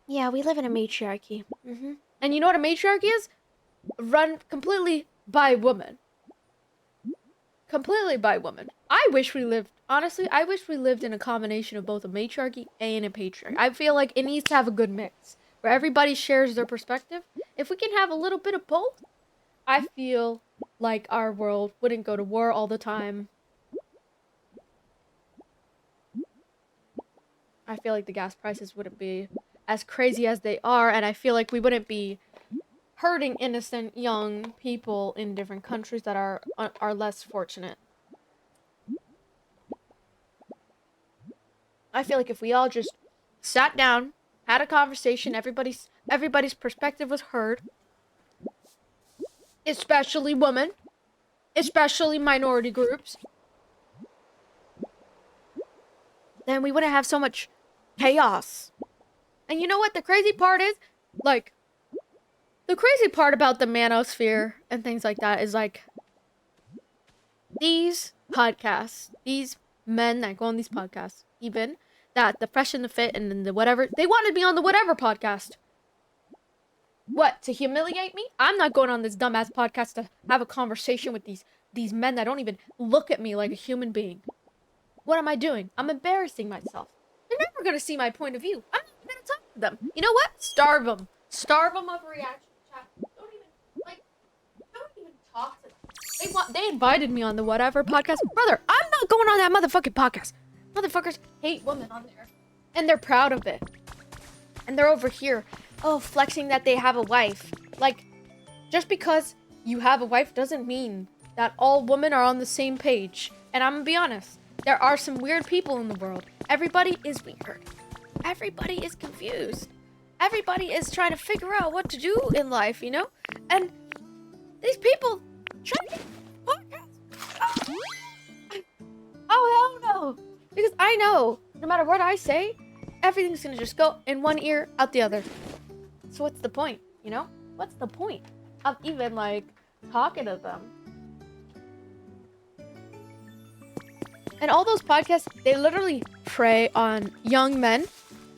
yeah, we live in a matriarchy. And you know what a matriarchy is? Run completely by women. Completely by women. I wish we lived in a combination of both a matriarchy and a patriarchy. I feel like it needs to have a good mix, where everybody shares their perspective. If we can have a little bit of both, I feel like our world wouldn't go to war all the time. I feel like the gas prices wouldn't be as crazy as they are, and I feel like we wouldn't be hurting innocent young people in different countries that are less fortunate. I feel like if we all just sat down, had a conversation, everybody's perspective was heard, especially women, especially minority groups, then we wouldn't have so much chaos. And you know what the crazy part is? Like, the crazy part about the manosphere and things like that is, like, these podcasts, these men that go on these podcasts, even, that the Fresh and the Fit and then the whatever, they wanted to be on the whatever podcast. What, to humiliate me? I'm not going on this dumbass podcast to have a conversation with these men that don't even look at me like a human being. What am I doing? I'm embarrassing myself. They're never gonna see my point of view. I'm not gonna talk to them. You know what? Starve them. Starve them of reaction chat. Don't even talk to them. They invited me on the whatever podcast. Brother, I'm not going on that motherfucking podcast. Motherfuckers hate women on there. And they're proud of it. And they're over here, flexing that they have a wife. Like, just because you have a wife doesn't mean that all women are on the same page. And I'm gonna be honest, there are some weird people in the world. Everybody is weird. Everybody is confused. Everybody is trying to figure out what to do in life, you know? And these people try to get podcasts. Oh, hell no. Because I know, no matter what I say, everything's gonna just go in one ear, out the other. So what's the point, you know? What's the point of even, like, talking to them? And all those podcasts, they literally prey on young men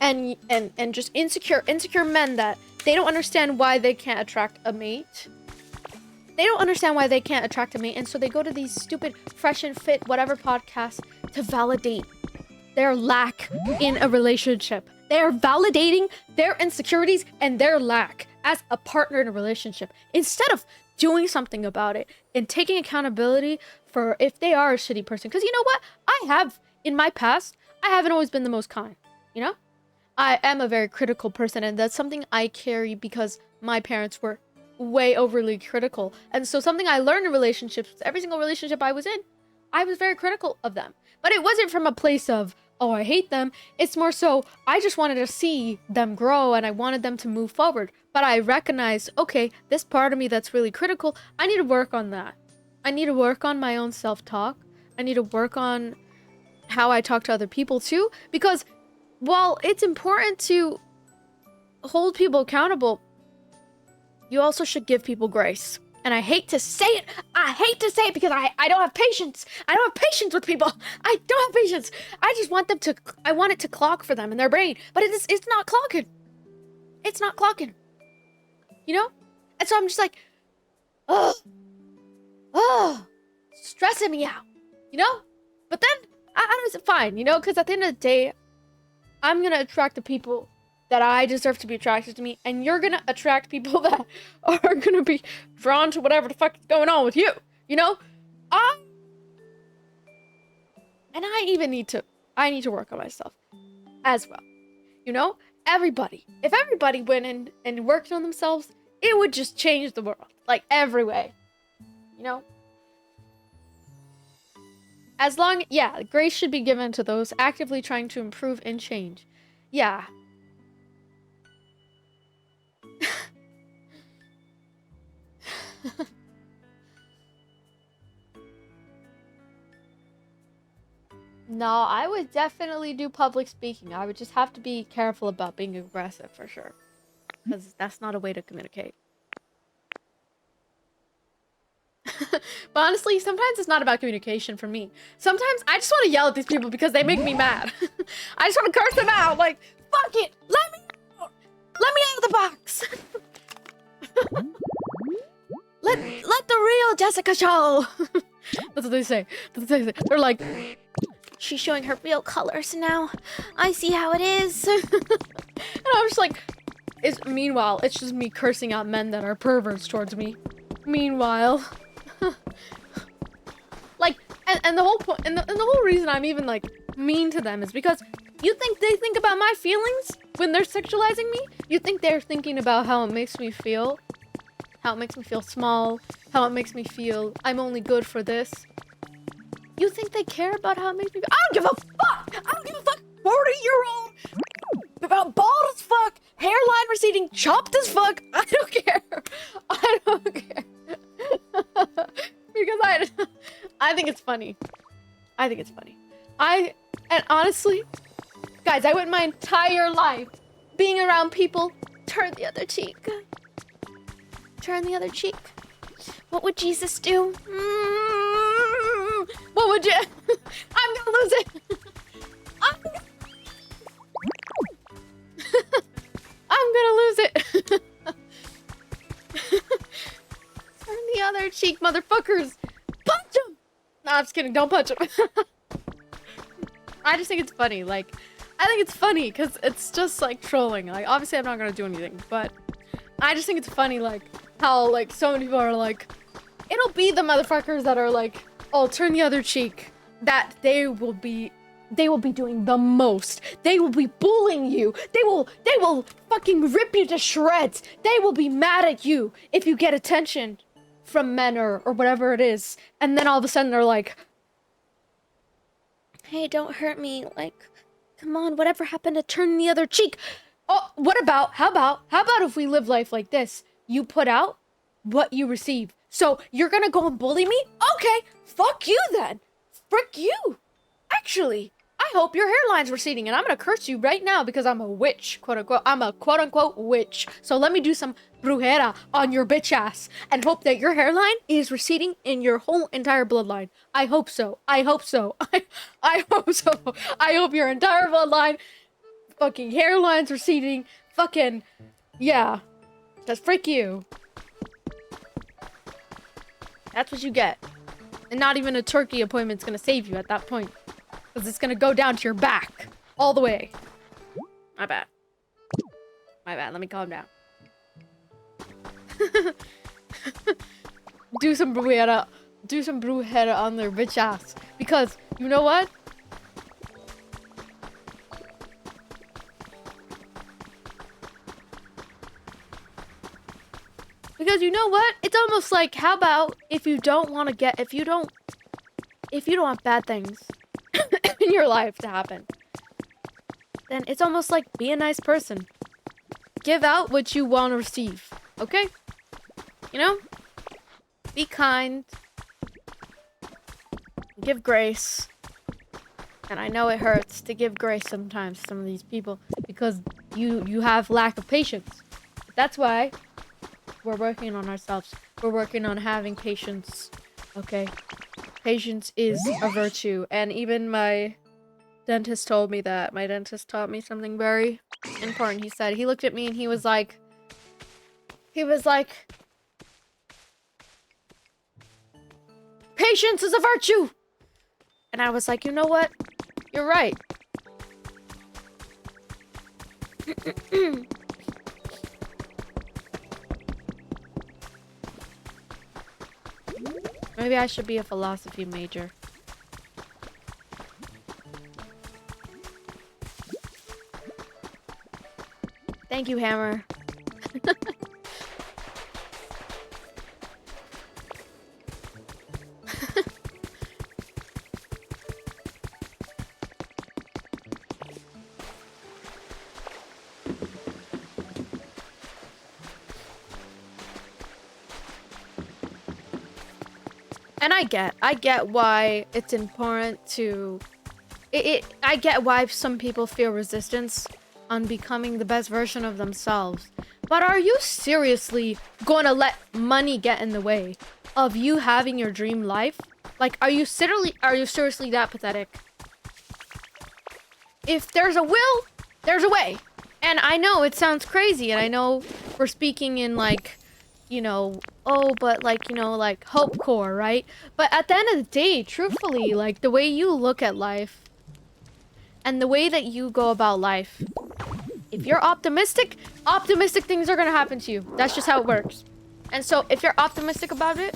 and just insecure men that they don't understand why they can't attract a mate. They don't understand why they can't attract a mate, and so they go to these stupid fresh and fit whatever podcasts to validate their lack in a relationship. They are validating their insecurities and their lack as a partner in a relationship instead of doing something about it and taking accountability for if they are a shitty person. Because you know what? In my past, I haven't always been the most kind, you know? I am a very critical person, and that's something I carry because my parents were way overly critical. And so something I learned in relationships, every single relationship I was in, I was very critical of them. But it wasn't from a place of, oh, I hate them. It's more so, I just wanted to see them grow and I wanted them to move forward. But I recognized, okay, this part of me that's really critical, I need to work on that. I need to work on my own self-talk. I need to work on how I talk to other people too. Because while it's important to hold people accountable, you also should give people grace. And I hate to say it. I hate to say it because I don't have patience. I don't have patience with people. I don't have patience. I just want them to, I want it to clock for them in their brain. But it's not clocking. It's not clocking. You know? And so I'm just like, stressing me out. You know? But then, I don't know, fine, you know? Because at the end of the day, I'm going to attract the people that I deserve to be attracted to me, and you're gonna attract people that are gonna be drawn to whatever the fuck is going on with you, you know? And I need to work on myself as well, you know? If everybody went in and worked on themselves, it would just change the world, like every way, you know? Grace should be given to those actively trying to improve and change. Yeah. No, I would definitely do public speaking. I would just have to be careful about being aggressive for sure. Because that's not a way to communicate. But honestly, sometimes it's not about communication for me. Sometimes I just want to yell at these people because they make me mad. I just want to curse them out. Like, fuck it! Let me out! Let me out of the box! Let the real Jessica show! That's what they say. They're like, she's showing her real colors now. I see how it is. And I'm just like, meanwhile, it's just me cursing out men that are perverts towards me. Meanwhile. Like, and the whole point, and the whole reason I'm even, like, mean to them is because you think they think about my feelings when they're sexualizing me? You think they're thinking about how it makes me feel? How it makes me feel small? How it makes me feel I'm only good for this? You think they care about how it makes me feel? I don't give a fuck! I don't give a fuck! 40-year-old! About bald as fuck! Hairline receding, chopped as fuck! I don't care! I don't care! Because I think it's funny. I think it's funny. And honestly, guys, I went my entire life being around people, turn the other cheek. Turn the other cheek. What would Jesus do? What would you? I'm gonna lose it. I'm gonna lose it. Turn the other cheek, motherfuckers. Punch him. Nah, I'm just kidding. Don't punch him. I just think it's funny. Like, I think it's funny because it's just like trolling. Like, obviously, I'm not gonna do anything, but I just think it's funny, like how like so many people are like, it'll be the motherfuckers that are like, oh, turn the other cheek. That they will be doing the most. They will be bullying you. They will fucking rip you to shreds. They will be mad at you if you get attention from men or whatever it is. And then all of a sudden they're like, hey, don't hurt me. Like, come on, whatever happened to turn the other cheek? Oh, how about if we live life like this? You put out what you receive. So you're gonna go and bully me? Okay, fuck you then. Frick you. Actually, I hope your hairline's receding, and I'm gonna curse you right now because I'm a witch, quote unquote. I'm a quote unquote witch. So let me do some brujera on your bitch ass and hope that your hairline is receding in your whole entire bloodline. I hope so. I hope so. I hope so. I hope your entire bloodline, fucking hairline's receding. Fucking, yeah. Just frick you. That's what you get. And not even a turkey appointment's gonna save you at that point. Because it's gonna go down to your back. All the way. My bad. My bad. Let me calm down. Do some brujeria. Do some brujeria on their bitch ass. Because, you know what? Because you know what? It's almost like, how about if you don't want to get, if you don't want bad things in your life to happen, then it's almost like be a nice person. Give out what you want to receive, okay? You know? Be kind. Give grace. And I know it hurts to give grace sometimes to some of these people because you have lack of patience. That's why we're working on ourselves. We're working on having patience, okay? Patience is a virtue, and even my dentist told me that. My dentist taught me something very important. He said, he looked at me and he was like, patience is a virtue! And I was like, you know what? You're right. Maybe I should be a philosophy major. Thank you, Hammer. And I get why it's important to... I get why some people feel resistance on becoming the best version of themselves. But are you seriously going to let money get in the way of you having your dream life? Like, are you seriously that pathetic? If there's a will, there's a way. And I know it sounds crazy, and I know we're speaking in, like, you know, oh, but like, you know, like hope core, right? But at the end of the day, truthfully, like the way you look at life and the way that you go about life, if you're optimistic things are gonna happen to you. That's just how it works. And so if you're optimistic about it,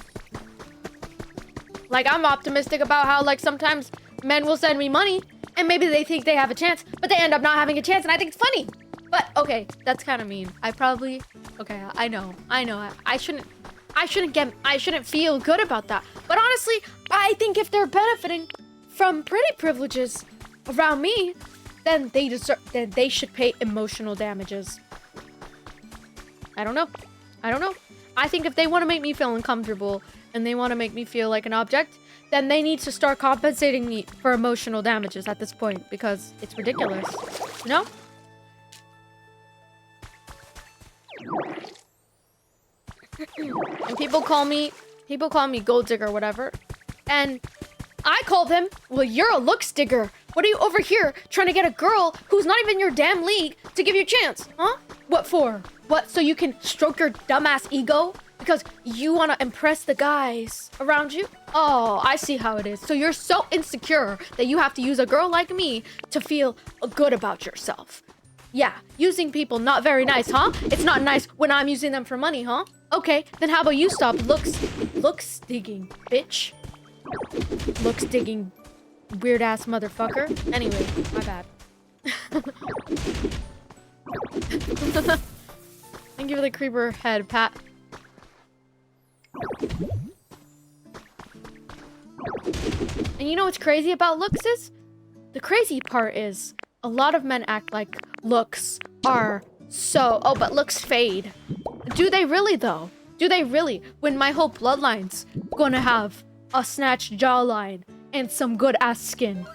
like I'm optimistic about how like sometimes men will send me money and maybe they think they have a chance, but they end up not having a chance, and I think it's funny. But okay, that's kind of mean. Okay, I know. I shouldn't feel good about that. But honestly, I think if they're benefiting from pretty privileges around me, then they should pay emotional damages. I don't know. I think if they want to make me feel uncomfortable and they want to make me feel like an object, then they need to start compensating me for emotional damages at this point, because it's ridiculous. You know? And people call me gold digger or whatever, and I call them, well, you're a looks digger. What are you over here trying to get a girl who's not even your damn league to give you a chance, huh? What for? What, so you can stroke your dumbass ego because you want to impress the guys around you? Oh, I see how it is. So you're so insecure that you have to use a girl like me to feel good about yourself. Yeah, using people, not very nice, huh? It's not nice when I'm using them for money, huh? Okay, then how about you stop looks digging, bitch. Looks digging, weird ass motherfucker. Anyway, my bad. Thank you for the creeper head, Pat. And you know what's crazy about looks is? The crazy part is, a lot of men act like looks are so... Oh, but looks fade. Do they really, though? Do they really? When my whole bloodline's gonna have a snatched jawline and some good-ass skin.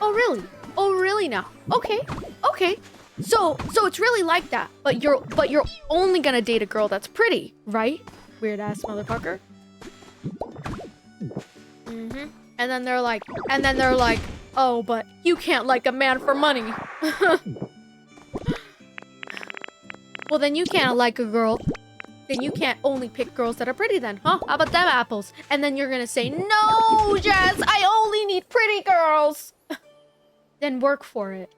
Oh, really? Oh, really now? Okay, okay. So it's really like that. But you're only gonna date a girl that's pretty, right? Weird-ass motherfucker. Mm-hmm. And then they're like, oh, but you can't like a man for money. Well, then you can't like a girl. Then you can't only pick girls that are pretty then, huh? How about them apples? And then you're gonna say, no, Jess, I only need pretty girls. Then work for it.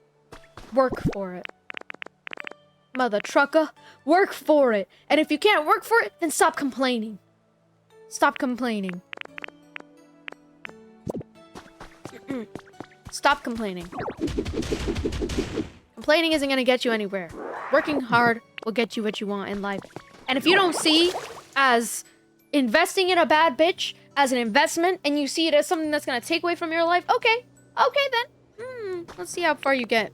Work for it. Mother trucker, work for it. And if you can't work for it, then stop complaining. Stop complaining. Stop complaining. Complaining isn't gonna get you anywhere. Working hard will get you what you want in life. And if you don't see as investing in a bad bitch as an investment, and you see it as something that's gonna take away from your life, okay then. Let's see how far you get.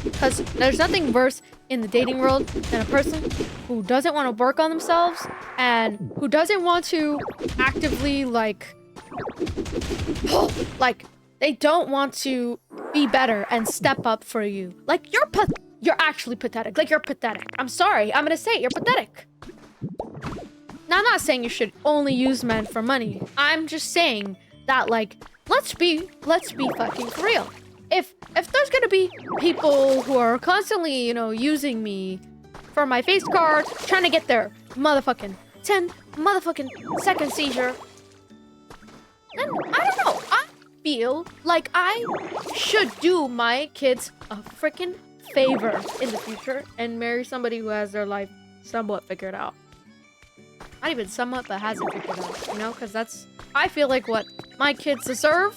Because there's nothing worse in the dating world than a person who doesn't want to work on themselves and who doesn't want to actively like they don't want to be better and step up for you. Like you're actually pathetic. Like you're pathetic. I'm sorry. I'm gonna say it. You're pathetic. Now, I'm not saying you should only use men for money. I'm just saying that like let's be fucking for real. If there's gonna be people who are constantly, you know, using me for my face card, trying to get their motherfucking 10 motherfucking second seizure, then I don't know. I feel like I should do my kids a freaking favor in the future and marry somebody who has their life somewhat figured out. Not even somewhat, but hasn't figured out, you know? Because that's, I feel like what my kids deserve.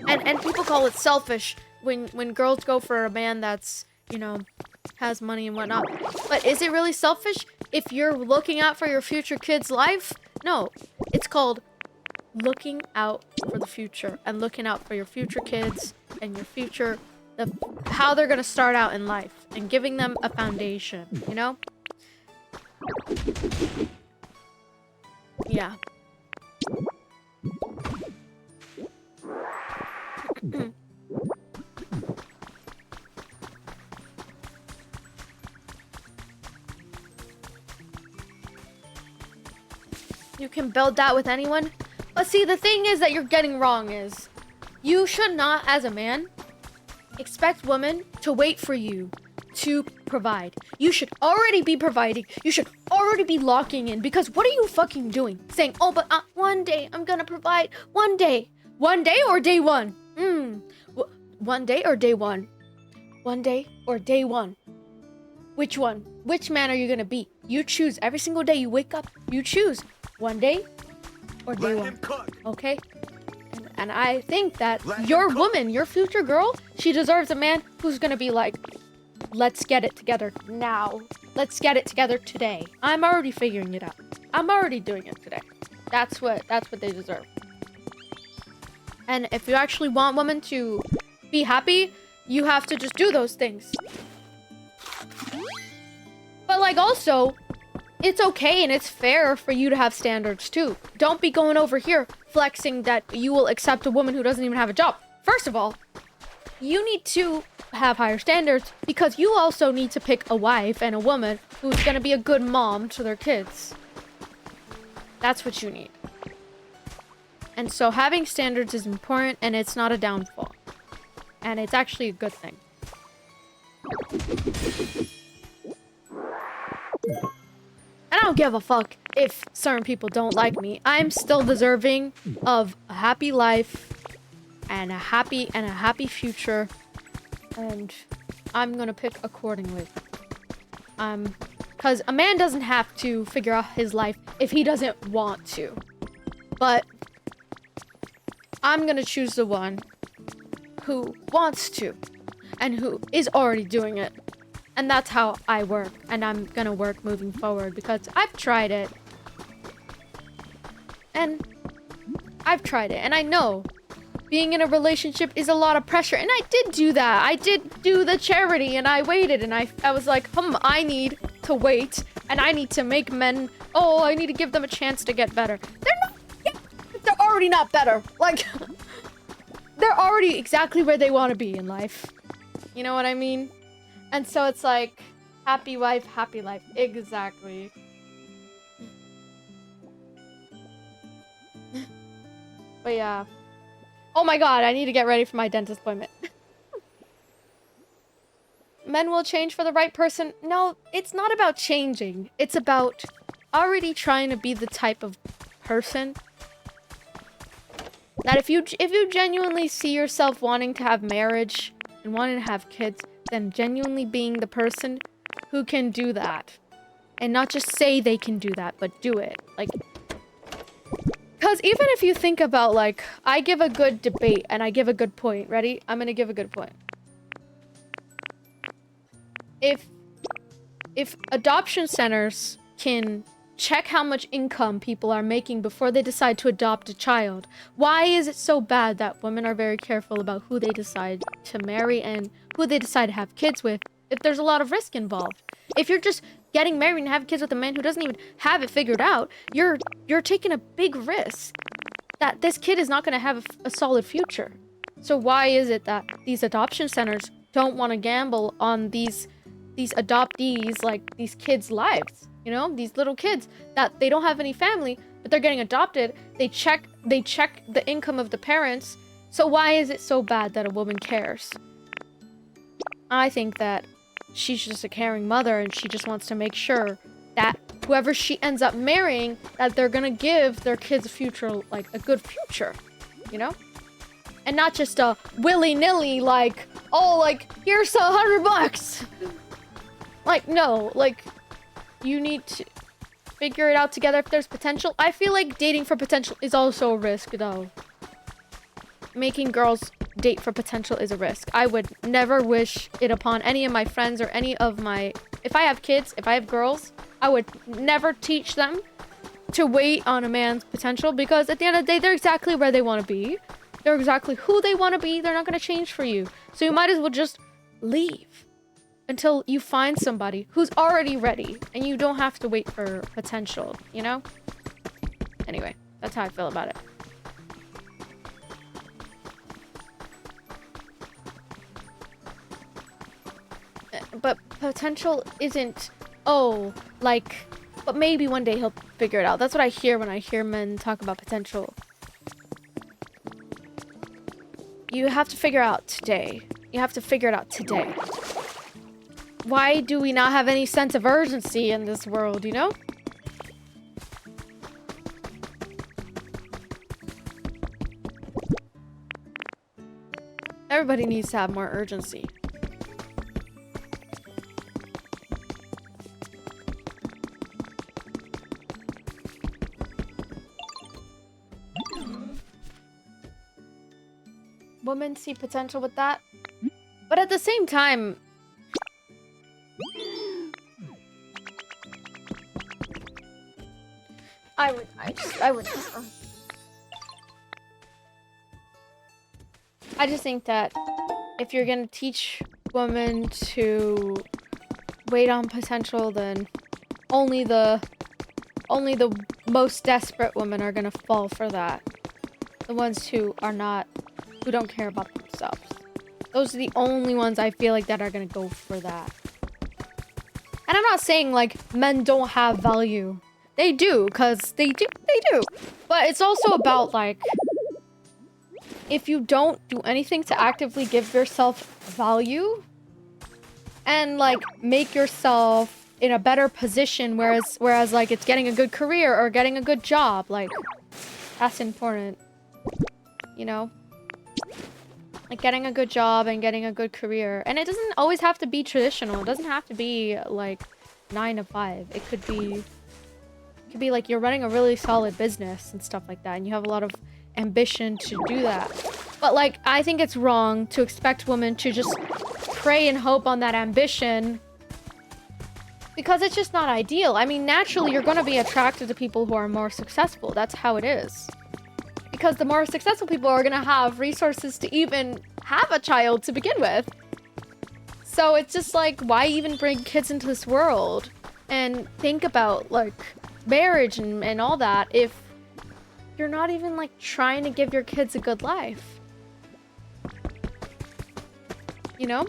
And people call it selfish when girls go for a man that's, you know, has money and whatnot. But is it really selfish if you're looking out for your future kid's life? No, it's called looking out for the future and looking out for your future kids and your future, how they're gonna start out in life and giving them a foundation, you know? Yeah. You can build that with anyone. But see, the thing is that you're getting wrong is you should not, as a man, expect women to wait for you to provide. You should already be providing. You should already be locking in, because what are you fucking doing? Saying, oh, but one day I'm gonna provide. One day. One day or day one? One day or day one? One day or day one? Which one? Which man are you gonna be? You choose every single day you wake up. You choose one day or day one. Okay? And I think that your woman, your future girl, she deserves a man who's gonna be like, let's get it together now. Let's get it together today. I'm already figuring it out. I'm already doing it today. That's what they deserve. And if you actually want women to be happy, you have to just do those things. But like also, it's okay and it's fair for you to have standards too. Don't be going over here flexing that you will accept a woman who doesn't even have a job. First of all, you need to have higher standards because you also need to pick a wife and a woman who's gonna be a good mom to their kids. That's what you need. And so having standards is important and it's not a downfall. And it's actually a good thing. I don't give a fuck if certain people don't like me. I'm still deserving of a happy life and a happy future And I'm gonna pick accordingly. Because a man doesn't have to figure out his life if he doesn't want to. But I'm gonna choose the one who wants to and who is already doing it. And that's how I work, and I'm gonna work moving forward because I've tried it. And I know being in a relationship is a lot of pressure, and I did do that. I did do the charity, and I waited, and I was like, I need to wait, and I need to make men, I need to give them a chance to get better. They're already not better. Like, they're already exactly where they want to be in life. You know what I mean? And so it's like, happy wife, happy life. Exactly. But yeah. Oh my god, I need to get ready for my dentist appointment. Men will change for the right person. No, it's not about changing. It's about already trying to be the type of person that if you genuinely see yourself wanting to have marriage and wanting to have kids, then genuinely being the person who can do that. And not just say they can do that, but do it. Like, because even if you think about, like, I give a good debate and I give a good point. Ready? I'm gonna give a good point. If adoption centers can check how much income people are making before they decide to adopt a child, why is it so bad that women are very careful about who they decide to marry and who they decide to have kids with if there's a lot of risk involved? If you're just getting married and having kids with a man who doesn't even have it figured out, you're taking a big risk that this kid is not going to have a solid future. So why is it that these adoption centers don't want to gamble on these adoptees, like these kids' lives? You know, these little kids that they don't have any family, but they're getting adopted. They check the income of the parents. So why is it so bad that a woman cares? I think that she's just a caring mother and she just wants to make sure that whoever she ends up marrying, that they're gonna give their kids a future, like a good future, you know? And not just a willy-nilly, like, oh, like, here's $100. Like, no, like, you need to figure it out together if there's potential. I feel like dating for potential is also a risk, though. Making girls date for potential is a risk. I would never wish it upon any of my friends or any of my... If I have kids, if I have girls, I would never teach them to wait on a man's potential, because at the end of the day, they're exactly where they want to be. They're exactly who they want to be. They're not going to change for you. So you might as well just leave until you find somebody who's already ready and you don't have to wait for potential, you know? Anyway, that's how I feel about it. But potential isn't, like, but maybe one day he'll figure it out. That's what I hear when I hear men talk about potential. You have to figure out today. You have to figure it out today. Why do we not have any sense of urgency in this world, you know? Everybody needs to have more urgency. Women see potential with that, but at the same time, I would I just think that if you're gonna teach women to wait on potential, then only the most desperate women are gonna fall for that. The ones who don't care about themselves. Those are the only ones I feel like that are gonna go for that. And I'm not saying like men don't have value. They do, cause they do. But it's also about like, if you don't do anything to actively give yourself value and like make yourself in a better position, whereas like it's getting a good career or getting a good job, like that's important, you know? like getting a good job and getting a good career. And it doesn't always have to be traditional. It doesn't have to be like 9 to 5. It could be like you're running a really solid business and stuff like that, and you have a lot of ambition to do that. But like, I think it's wrong to expect women to just pray and hope on that ambition, because it's just not ideal. I mean, naturally, you're going to be attracted to people who are more successful. That's how it is. Because the more successful people are going to have resources to even have a child to begin with. So it's just like, why even bring kids into this world and think about like marriage and all that if you're not even like trying to give your kids a good life? You know?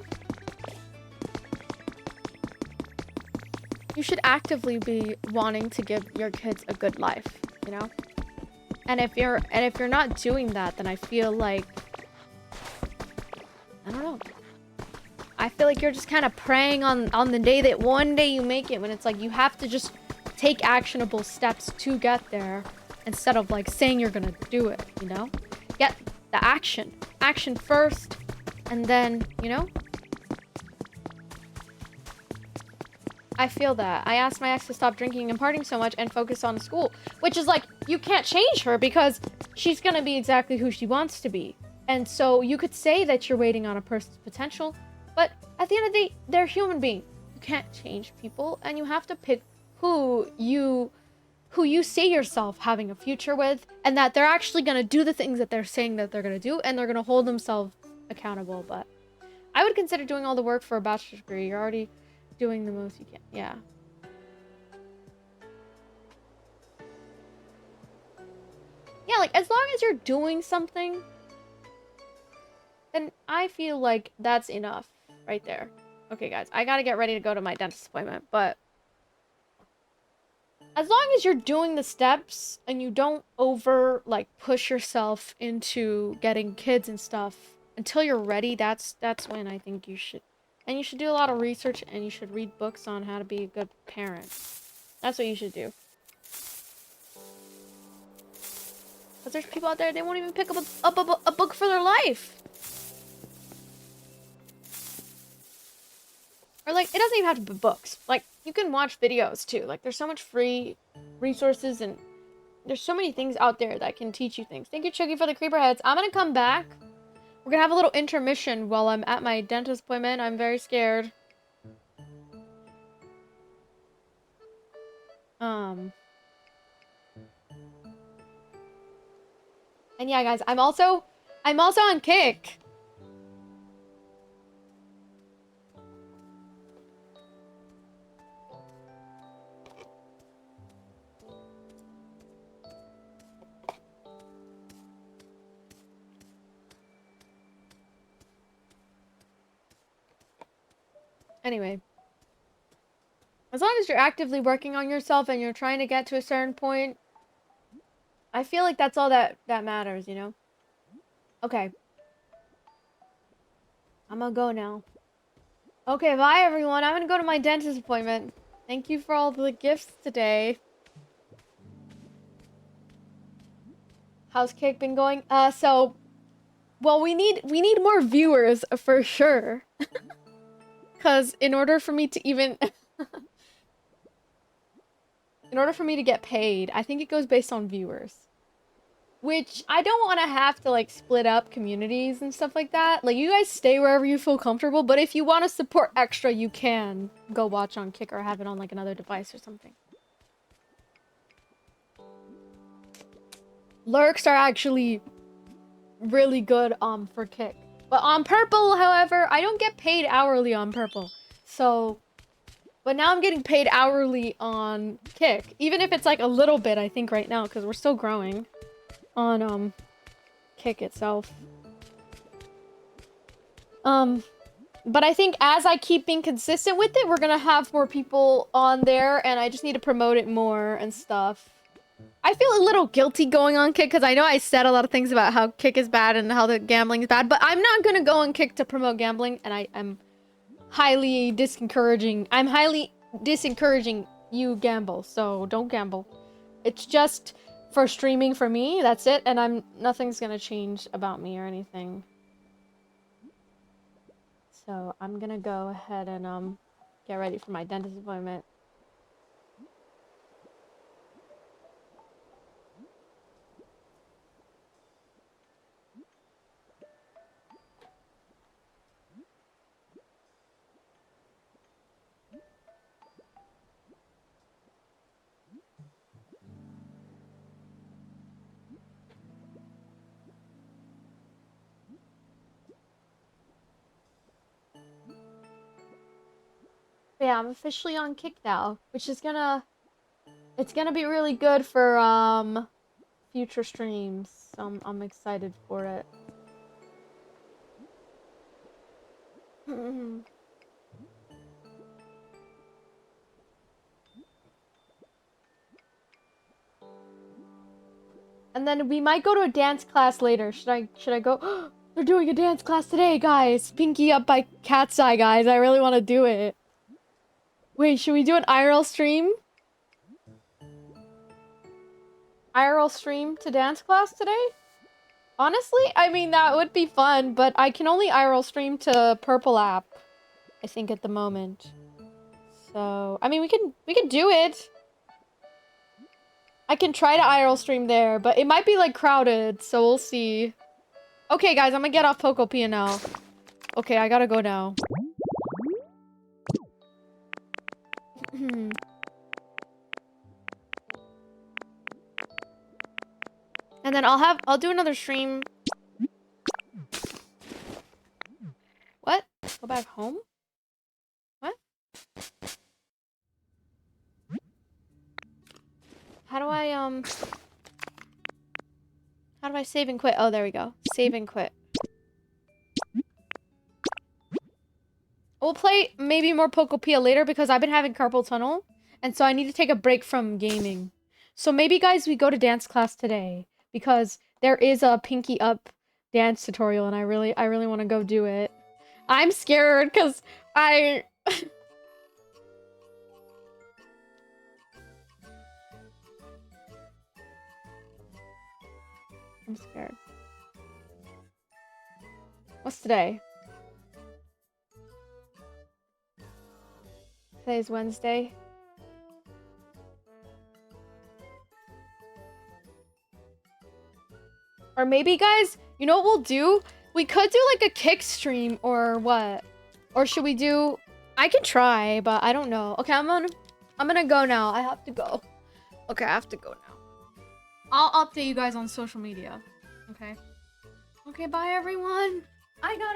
You should actively be wanting to give your kids a good life, you know? And if you're not doing that, then I feel like, I don't know. I feel like you're just kind of preying on the day that one day you make it, when it's like you have to just take actionable steps to get there instead of like saying you're gonna do it, you know? Get the action. Action first, and then, you know? I feel that. I asked my ex to stop drinking and partying so much and focus on school, which is like, you can't change her because she's gonna be exactly who she wants to be. And so you could say that you're waiting on a person's potential, but at the end of the day, they're a human being. You can't change people, and you have to pick who you see yourself having a future with, and that they're actually gonna do the things that they're saying that they're gonna do, and they're gonna hold themselves accountable. But I would consider doing all the work for a bachelor's degree. You're already doing the most you can. Yeah. Yeah, like, as long as you're doing something, then I feel like that's enough right there. Okay, guys, I gotta get ready to go to my dentist appointment, but as long as you're doing the steps and you don't like, push yourself into getting kids and stuff until you're ready, that's when I think you should. And you should do a lot of research, and you should read books on how to be a good parent. That's what you should do. Because there's people out there, they won't even pick up a book for their life. Or like, it doesn't even have to be books. Like, you can watch videos too. Like, there's so much free resources, and there's so many things out there that can teach you things. Thank you, Chucky, for the creeper heads. I'm gonna come back. We're gonna have a little intermission while I'm at my dentist appointment. I'm very scared. And yeah, guys, I'm also on Kick. Anyway, as long as you're actively working on yourself and you're trying to get to a certain point, I feel like that's all that matters, you know? Okay. I'm gonna go now. Okay, bye everyone. I'm gonna go to my dentist appointment. Thank you for all the gifts today. How's Kick been going? Well, we need more viewers for sure. Cause in order for me to even in order for me to get paid, I think it goes based on viewers. Which, I don't want to have to, like, split up communities and stuff like that. Like, you guys stay wherever you feel comfortable, but if you want to support extra, you can go watch on Kick or have it on, like, another device or something. Lurks are actually really good, for Kick. But on Purple, however, I don't get paid hourly on Purple. So, but now I'm getting paid hourly on Kick. Even if it's, like, a little bit, I think, right now, because we're still growing on Kick itself. But I think as I keep being consistent with it, we're gonna have more people on there, and I just need to promote it more and stuff. I feel a little guilty going on Kick, because I know I said a lot of things about how Kick is bad and how the gambling is bad, but I'm not gonna go on Kick to promote gambling, and I'm highly disencouraging you gamble, so don't gamble. It's just for streaming for me, that's it, and nothing's gonna change about me or anything. So I'm gonna go ahead and get ready for my dentist appointment. But yeah, I'm officially on Kick now, which is it's gonna be really good for future streams. So I'm excited for it. And then we might go to a dance class later. Should I go? They're doing a dance class today, guys. Pinky up by Cat's Eye, guys. I really want to do it. Wait, should we do an IRL stream? IRL stream to dance class today? Honestly, I mean, that would be fun, but I can only IRL stream to Purple app, I think, at the moment. So, I mean, we can do it. I can try to IRL stream there, but it might be, like, crowded, so we'll see. Okay, guys, I'm gonna get off Pokopia now. Okay, I gotta go now. And then I'll do another stream. What? Go back home? What? How do I save and quit? Oh, there we go. Save and quit. We'll play maybe more Pokopia later because I've been having carpal tunnel. And so I need to take a break from gaming. So maybe, guys, we go to dance class today. Because there is a Pinky Up dance tutorial and I really want to go do it. I'm scared because I'm scared. What's today? Today's Wednesday. Or maybe, guys, you know what we'll do? We could do, like, a kick stream or what? Or should we do... I can try, but I don't know. Okay, I'm gonna go now. I have to go. Okay, I have to go now. I'll update you guys on social media. Okay? Okay, bye, everyone. I gotta